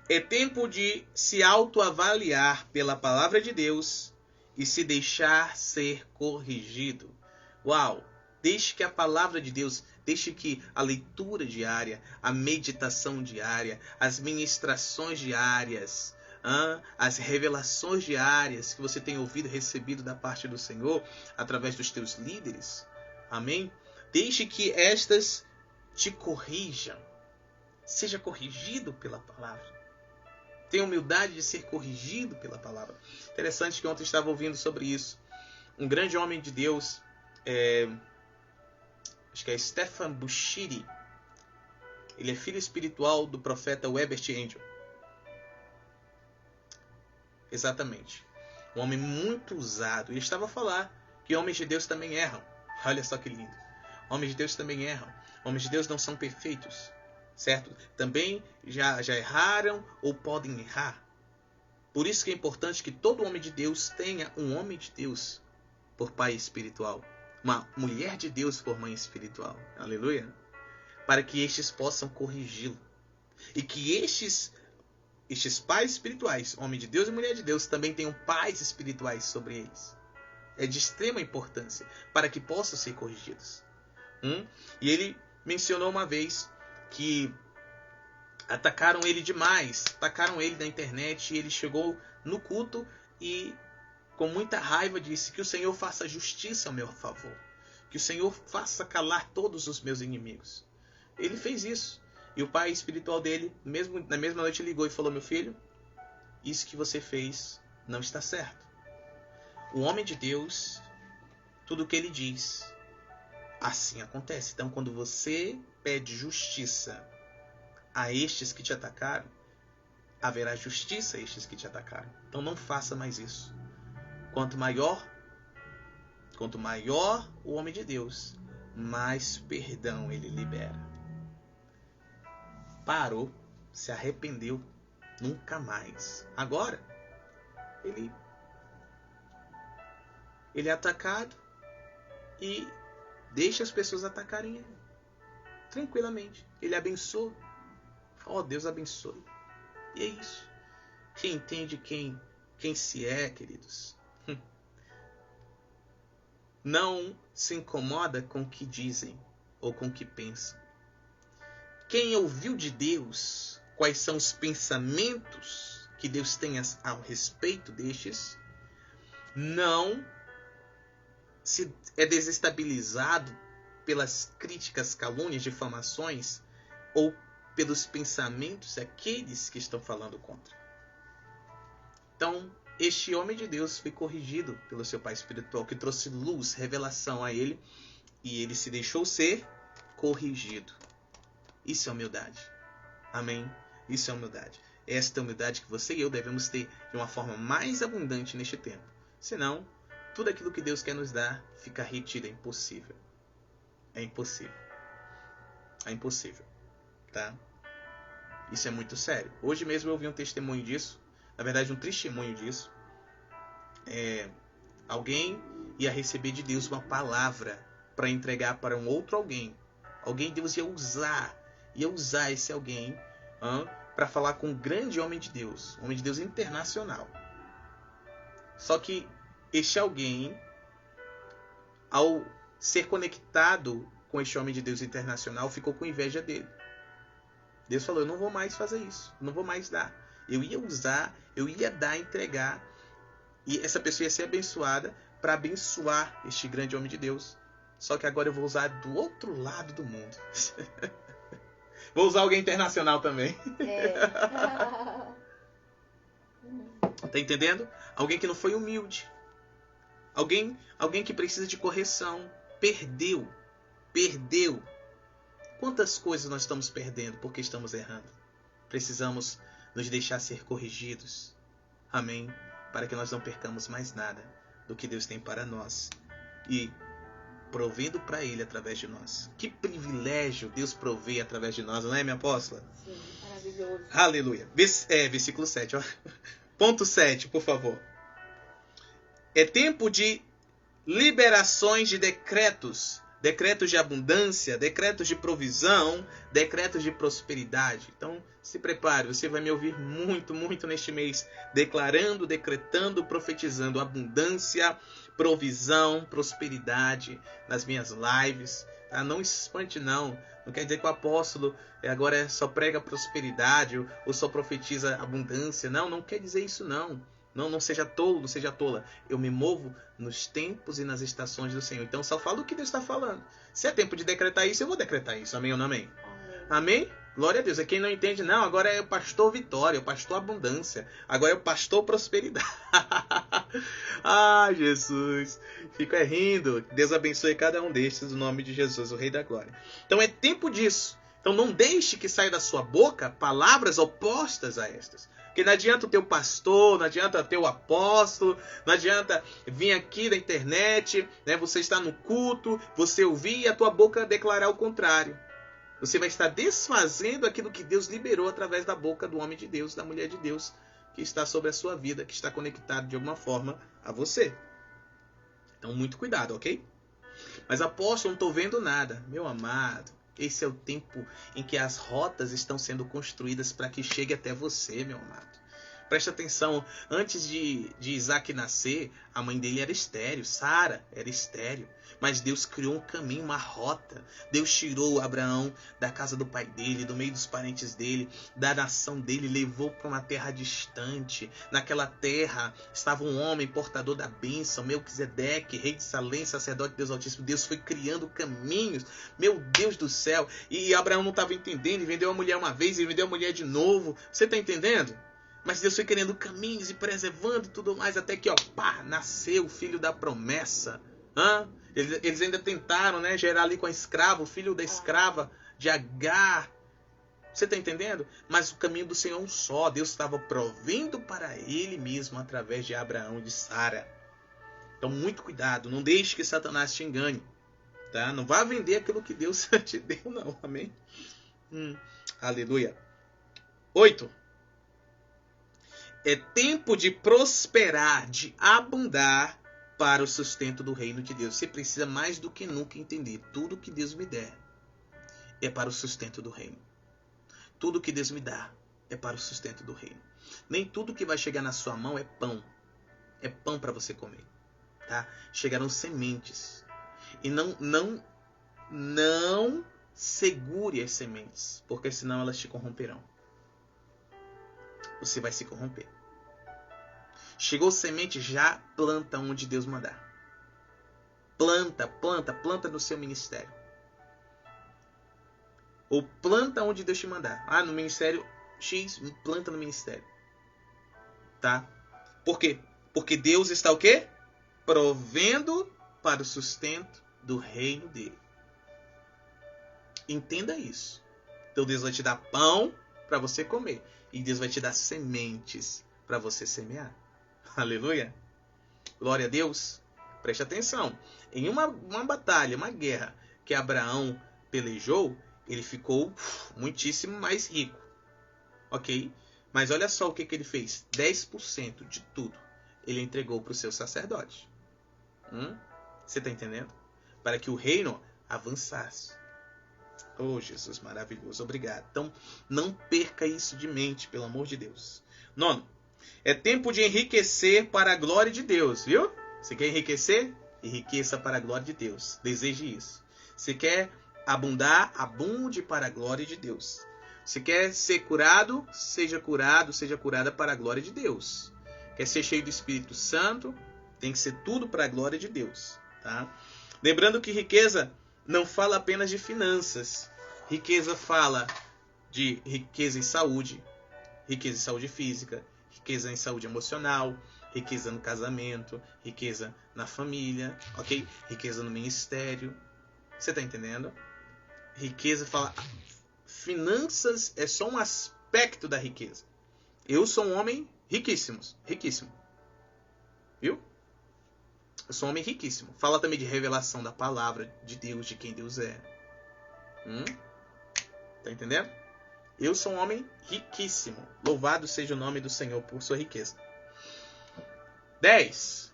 é tempo de se autoavaliar pela palavra de Deus e se deixar ser corrigido. Uau! Deixe que a palavra de Deus, deixe que a leitura diária, a meditação diária, as ministrações diárias, as revelações diárias que você tem ouvido e recebido da parte do Senhor através dos teus líderes. Amém? Deixe que estas te corrijam. Seja corrigido pela palavra. Tenha humildade de ser corrigido pela palavra. Interessante que ontem eu estava ouvindo sobre isso. Um grande homem de Deus, acho que é Stephen Bushiri. Ele é filho espiritual do profeta Webert Angel. Exatamente. Um homem muito usado. Ele estava a falar que homens de Deus também erram. Olha só que lindo. Homens de Deus também erram. Homens de Deus não são perfeitos. Certo? Também já erraram ou podem errar. Por isso que é importante que todo homem de Deus tenha um homem de Deus por pai espiritual. Uma mulher de Deus por mãe espiritual. Aleluia. Para que estes possam corrigi-lo. E que estes pais espirituais, homem de Deus e mulher de Deus, também tenham pais espirituais sobre eles. É de extrema importância para que possam ser corrigidos. E ele mencionou uma vez que atacaram ele demais, atacaram ele na internet, e ele chegou no culto e com muita raiva disse que o Senhor faça justiça ao meu favor, que o Senhor faça calar todos os meus inimigos. Ele fez isso, e o pai espiritual dele, na mesma noite, ligou e falou, meu filho, isso que você fez não está certo. O homem de Deus, tudo o que ele diz, assim acontece. Então, quando você pede justiça a estes que te atacaram, haverá justiça a estes que te atacaram. Então, não faça mais isso. Quanto maior o homem de Deus, mais perdão ele libera. Parou, se arrependeu, nunca mais. Agora, ele é atacado e deixa as pessoas atacarem ele. Tranquilamente. Ele abençoa. Oh, Deus abençoe. E é isso. Quem entende quem se é, queridos, não se incomoda com o que dizem ou com o que pensam. Quem ouviu de Deus quais são os pensamentos que Deus tem ao respeito destes, não se é desestabilizado pelas críticas, calúnias, difamações ou pelos pensamentos daqueles que estão falando contra. Então, este homem de Deus foi corrigido pelo seu pai espiritual, que trouxe luz, revelação a ele, e ele se deixou ser corrigido. Isso é humildade. Amém? Isso é humildade. Esta humildade que você e eu devemos ter de uma forma mais abundante neste tempo. Senão, tudo aquilo que Deus quer nos dar fica retido. É impossível. É impossível. É impossível. Tá? Isso é muito sério. Hoje mesmo eu ouvi um testemunho disso. Na verdade, um testemunho disso. Alguém ia receber de Deus uma palavra para entregar para um outro alguém. Alguém Deus ia usar esse alguém para falar com um grande homem de Deus internacional. Só que este alguém, ao ser conectado com este homem de Deus internacional, ficou com inveja dele. Deus falou: eu não vou mais fazer isso, não vou mais dar. Eu ia usar, eu ia dar, entregar, e essa pessoa ia ser abençoada para abençoar este grande homem de Deus. Só que agora eu vou usar do outro lado do mundo. Vou usar alguém internacional também. Tá entendendo? Alguém que não foi humilde. Alguém que precisa de correção. Perdeu. Quantas coisas nós estamos perdendo porque estamos errando? Precisamos nos deixar ser corrigidos. Amém? Para que nós não percamos mais nada do que Deus tem para nós. E provendo para Ele através de nós. Que privilégio Deus provê através de nós, não é, minha apóstola? Sim, maravilhoso. Aleluia. Versículo 7. Ó. Ponto 7, por favor. É tempo de liberações de decretos. Decretos de abundância, decretos de provisão, decretos de prosperidade. Então, se prepare, você vai me ouvir muito, muito neste mês, declarando, decretando, profetizando abundância, provisão, prosperidade nas minhas lives. Tá? Não espante, não. Não quer dizer que o apóstolo agora só prega prosperidade ou só profetiza abundância. Não quer dizer isso, não. Não seja tolo, não seja tola. Eu me movo nos tempos e nas estações do Senhor. Então só falo o que Deus está falando. Se é tempo de decretar isso, eu vou decretar isso. Amém ou não amém? Amém? Glória a Deus. É quem não entende, não. Agora é o pastor Vitória, o pastor Abundância. Agora é o pastor Prosperidade. Ah, Jesus. Fico rindo. Deus abençoe cada um destes, no nome de Jesus, o Rei da Glória. Então é tempo disso. Então não deixe que saia da sua boca palavras opostas a estas. Porque não adianta o teu pastor, não adianta o teu apóstolo, não adianta vir aqui da internet, né? Você está no culto, você ouvir e a tua boca declarar o contrário. Você vai estar desfazendo aquilo que Deus liberou através da boca do homem de Deus, da mulher de Deus, que está sobre a sua vida, que está conectado de alguma forma a você. Então muito cuidado, ok? Mas apóstolo, não estou vendo nada. Meu amado, esse é o tempo em que as rotas estão sendo construídas para que chegue até você, meu amado. Presta atenção, antes de Isaac nascer, a mãe dele era estéril, Sara era estéril. Mas Deus criou um caminho, uma rota. Deus tirou Abraão da casa do pai dele, do meio dos parentes dele, da nação dele, levou para uma terra distante. Naquela terra estava um homem portador da bênção, Melquisedeque, rei de Salém, sacerdote de Deus Altíssimo. Deus foi criando caminhos, meu Deus do céu. E Abraão não estava entendendo, e vendeu a mulher uma vez, e vendeu a mulher de novo. Você está entendendo? Mas Deus foi criando caminhos e preservando e tudo mais, até que, nasceu o filho da promessa. Eles ainda tentaram, né, gerar ali com a escrava, o filho da escrava de Agar. Você está entendendo? Mas o caminho do Senhor é um só. Deus estava provendo para ele mesmo através de Abraão e de Sara. Então, muito cuidado. Não deixe que Satanás te engane. Tá? Não vá vender aquilo que Deus te deu, não. Amém? Aleluia. 8. É tempo de prosperar, de abundar para o sustento do reino de Deus. Você precisa mais do que nunca entender. Tudo que Deus me der é para o sustento do reino. Tudo que Deus me dá é para o sustento do reino. Nem tudo que vai chegar na sua mão é pão. É pão para você comer. Tá? Chegarão sementes. E não segure as sementes, porque senão elas te corromperão. Você vai se corromper. Chegou semente, já planta onde Deus mandar. Planta no seu ministério. Ou planta onde Deus te mandar. Ah, no ministério X, planta no ministério. Tá? Por quê? Porque Deus está o quê? Provendo para o sustento do reino dele. Entenda isso. Então Deus vai te dar pão para você comer. E Deus vai te dar sementes para você semear. Aleluia. Glória a Deus. Preste atenção. Em uma batalha, uma guerra que Abraão pelejou, ele ficou muitíssimo mais rico. Ok? Mas olha só o que ele fez. 10% de tudo ele entregou para o seu sacerdote. Você está entendendo? Para que o reino avançasse. Oh, Jesus maravilhoso. Obrigado. Então, não perca isso de mente, pelo amor de Deus. 9. É tempo de enriquecer para a glória de Deus, viu? Você quer enriquecer? Enriqueça para a glória de Deus. Deseje isso. Você quer abundar? Abunde para a glória de Deus. Você quer ser curado? Seja curada para a glória de Deus. Quer ser cheio do Espírito Santo? Tem que ser tudo para a glória de Deus. Tá? Lembrando que riqueza não fala apenas de finanças. Riqueza fala de riqueza em saúde física, riqueza em saúde emocional, riqueza no casamento, riqueza na família, ok? Riqueza no ministério. Você está entendendo? Riqueza fala... Finanças é só um aspecto da riqueza. Eu sou um homem riquíssimo. Viu? Eu sou um homem riquíssimo. Fala também de revelação da palavra de Deus, de quem Deus é. Tá entendendo? Eu sou um homem riquíssimo. Louvado seja o nome do Senhor por sua riqueza. 10.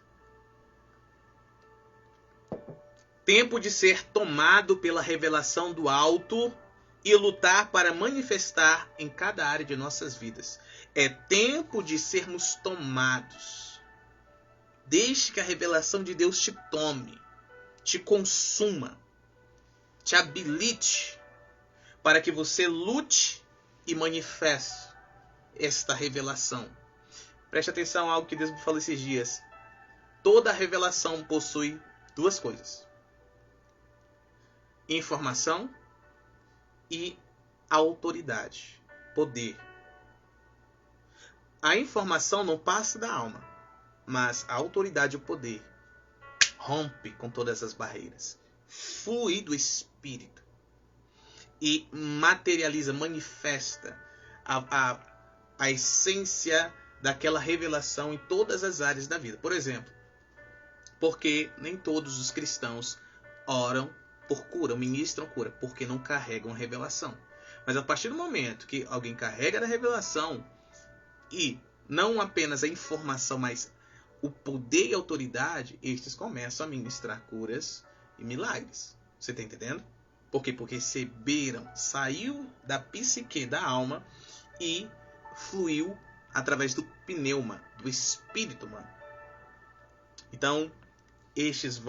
Tempo de ser tomado pela revelação do alto e lutar para manifestar em cada área de nossas vidas. É tempo de sermos tomados. Deixe que a revelação de Deus te tome, te consuma, te habilite para que você lute e manifeste esta revelação. Preste atenção a algo que Deus me falou esses dias. Toda revelação possui duas coisas: informação e autoridade, poder. A informação não passa da alma, mas a autoridade e o poder rompe com todas as barreiras, flui do Espírito e materializa, manifesta a essência daquela revelação em todas as áreas da vida. Por exemplo, porque nem todos os cristãos oram por cura, ministram cura, porque não carregam a revelação. Mas a partir do momento que alguém carrega a revelação e não apenas a informação, mas o poder e a autoridade, estes começam a ministrar curas e milagres. Você está entendendo? Por quê? Porque receberam, saiu da psique, da alma e fluiu através do pneuma, do espírito humano. Então, estes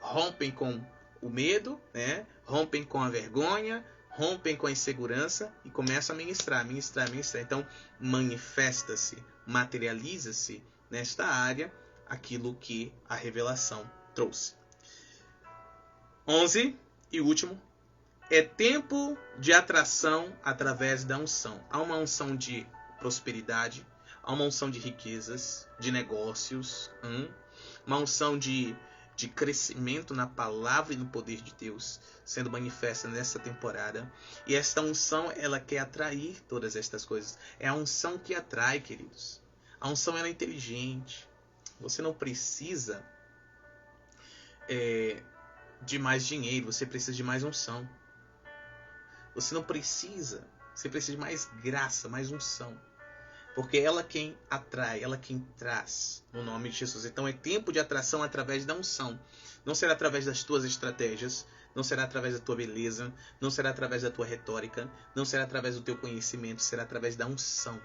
rompem com o medo, né? Rompem com a vergonha, rompem com a insegurança e começam a ministrar. Então, manifesta-se, materializa-se nesta área aquilo que a revelação trouxe. 11 e último, é tempo de atração através da unção. Há uma unção de prosperidade, há uma unção de riquezas, de negócios, uma unção de crescimento na palavra e no poder de Deus sendo manifesta nessa temporada. E esta unção, ela quer atrair todas estas coisas. É a unção que atrai, queridos. A unção, ela é inteligente. Você não precisa de mais dinheiro, você precisa de mais unção. Você não precisa, você precisa de mais graça, mais unção. Porque ela quem atrai, ela quem traz, no nome de Jesus. Então é tempo de atração através da unção. Não será através das tuas estratégias, não será através da tua beleza, não será através da tua retórica, não será através do teu conhecimento, será através da unção.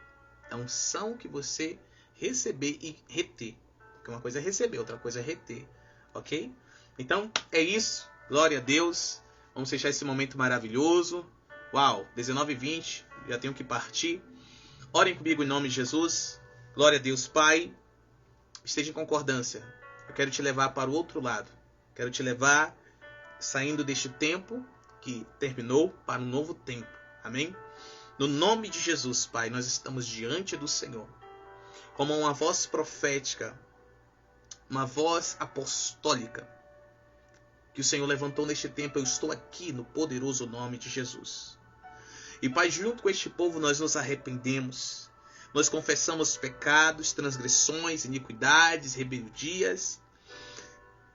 A unção que você receber e reter. Porque uma coisa é receber, outra coisa é reter. Ok? Então, é isso. Glória a Deus. Vamos fechar esse momento maravilhoso. Uau, 19h20, já tenho que partir. Orem comigo em nome de Jesus. Glória a Deus, Pai. Esteja em concordância. Eu quero te levar para o outro lado. Quero te levar saindo deste tempo que terminou para um novo tempo. Amém? No nome de Jesus, Pai, nós estamos diante do Senhor. Como uma voz profética, uma voz apostólica, que o Senhor levantou neste tempo, eu estou aqui no poderoso nome de Jesus. E, Pai, junto com este povo nós nos arrependemos. Nós confessamos pecados, transgressões, iniquidades, rebeldias.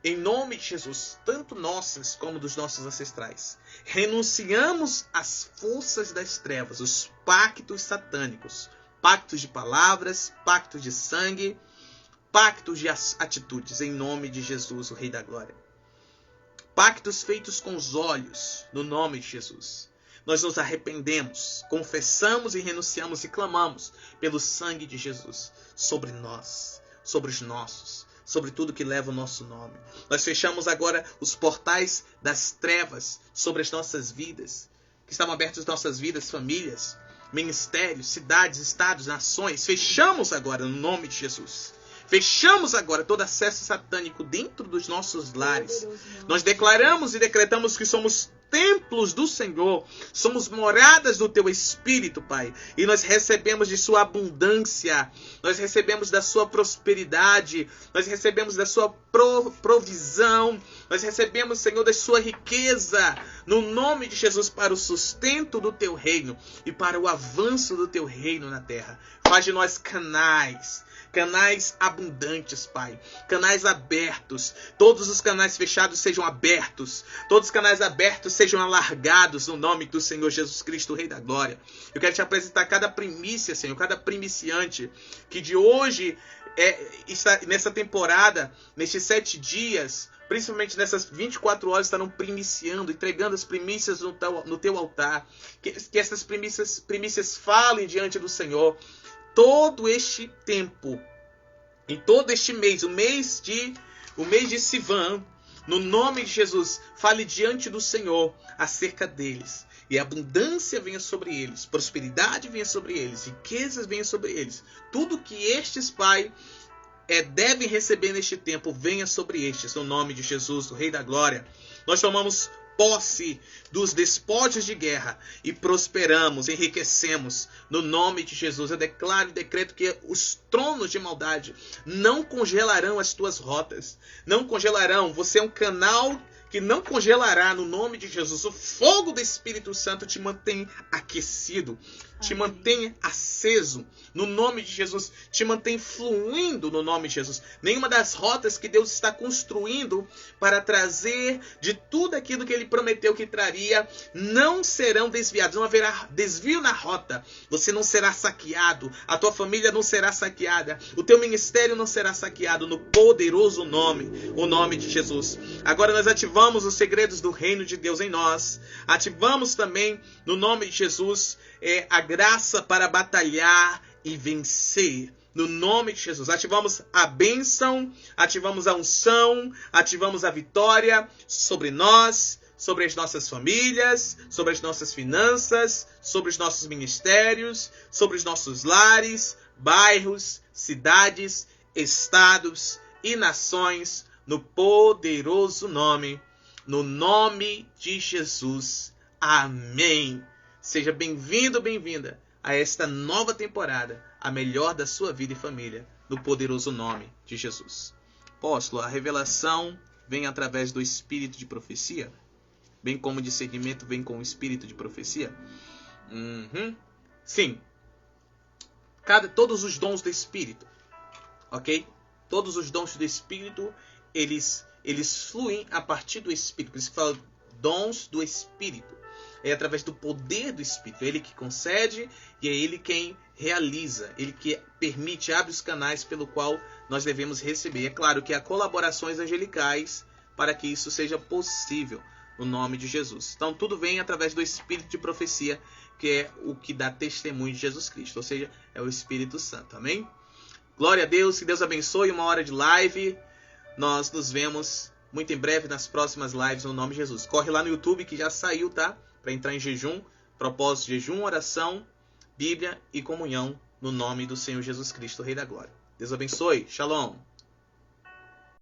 Em nome de Jesus, tanto nossas como dos nossos ancestrais. Renunciamos às forças das trevas, os pactos satânicos. Pactos de palavras, pactos de sangue, pactos de atitudes. Em nome de Jesus, o Rei da Glória. Pactos feitos com os olhos, no nome de Jesus. Nós nos arrependemos, confessamos e renunciamos e clamamos pelo sangue de Jesus sobre nós, sobre os nossos, sobre tudo que leva o nosso nome. Nós fechamos agora os portais das trevas sobre as nossas vidas, que estavam abertos as nossas vidas, famílias, ministérios, cidades, estados, nações. Fechamos agora no nome de Jesus. Fechamos agora todo acesso satânico dentro dos nossos lares. Nós declaramos e decretamos que somos templos do Senhor, somos moradas do Teu Espírito, Pai, e nós recebemos de Sua abundância, nós recebemos da Sua prosperidade, nós recebemos da Sua provisão, nós recebemos, Senhor, da Sua riqueza, no nome de Jesus, para o sustento do Teu reino e para o avanço do Teu reino na terra. Faz de nós canais abundantes, Pai. Canais abertos. Todos os canais fechados sejam abertos. Todos os canais abertos sejam alargados no nome do Senhor Jesus Cristo, Rei da Glória. Eu quero te apresentar cada primícia, Senhor, cada primiciante que de hoje está nessa temporada, nestes 7 dias, principalmente nessas 24 horas, estarão primiciando, entregando as primícias no teu altar. Que essas primícias falem diante do Senhor. Todo este tempo, em todo este mês, o mês de Sivan, no nome de Jesus, fale diante do Senhor acerca deles. E a abundância venha sobre eles, prosperidade venha sobre eles, riquezas venha sobre eles. Tudo que estes, Pai, devem receber neste tempo, venha sobre estes, no nome de Jesus, o Rei da Glória. Nós tomamos posse dos despojos de guerra e prosperamos, enriquecemos no nome de Jesus. Eu declaro e decreto que os tronos de maldade não congelarão as tuas rotas, não congelarão. Você é um canal que não congelará no nome de Jesus. O fogo do Espírito Santo te mantém aquecido, te mantém aceso no nome de Jesus, te mantém fluindo no nome de Jesus. Nenhuma das rotas que Deus está construindo para trazer de tudo aquilo que Ele prometeu que traria não serão desviados, não haverá desvio na rota. Você não será saqueado, a tua família não será saqueada, o teu ministério não será saqueado, no poderoso nome, o nome de Jesus. Agora nós ativamos os segredos do reino de Deus em nós, ativamos também no nome de Jesus a graça para batalhar e vencer. No nome de Jesus, ativamos a bênção, ativamos a unção, ativamos a vitória sobre nós, sobre as nossas famílias, sobre as nossas finanças, sobre os nossos ministérios, sobre os nossos lares, bairros, cidades, estados e nações, no poderoso nome, no nome de Jesus. Amém. Seja bem-vindo, bem-vinda a esta nova temporada, a melhor da sua vida e família, no poderoso nome de Jesus. Apóstolo, a revelação vem através do espírito de profecia? Bem como discernimento vem com o espírito de profecia? Sim. Todos os dons do espírito, ok? Todos os dons do espírito, eles fluem a partir do espírito. Por isso que fala dons do espírito. É através do poder do Espírito. É Ele que concede e é Ele quem realiza. Ele que permite, abre os canais pelo qual nós devemos receber. É claro que há colaborações angelicais para que isso seja possível. no nome de Jesus. Então tudo vem através do Espírito de profecia, que é o que dá testemunho de Jesus Cristo, ou seja, é o Espírito Santo, amém? Glória a Deus, que Deus abençoe, 1 hora de live, nós nos vemos muito em breve nas próximas lives, no nome de Jesus. Corre lá no YouTube que já saiu, tá? Para entrar em jejum, propósito, jejum, oração, Bíblia e comunhão, no nome do Senhor Jesus Cristo, Rei da Glória. Deus abençoe, shalom!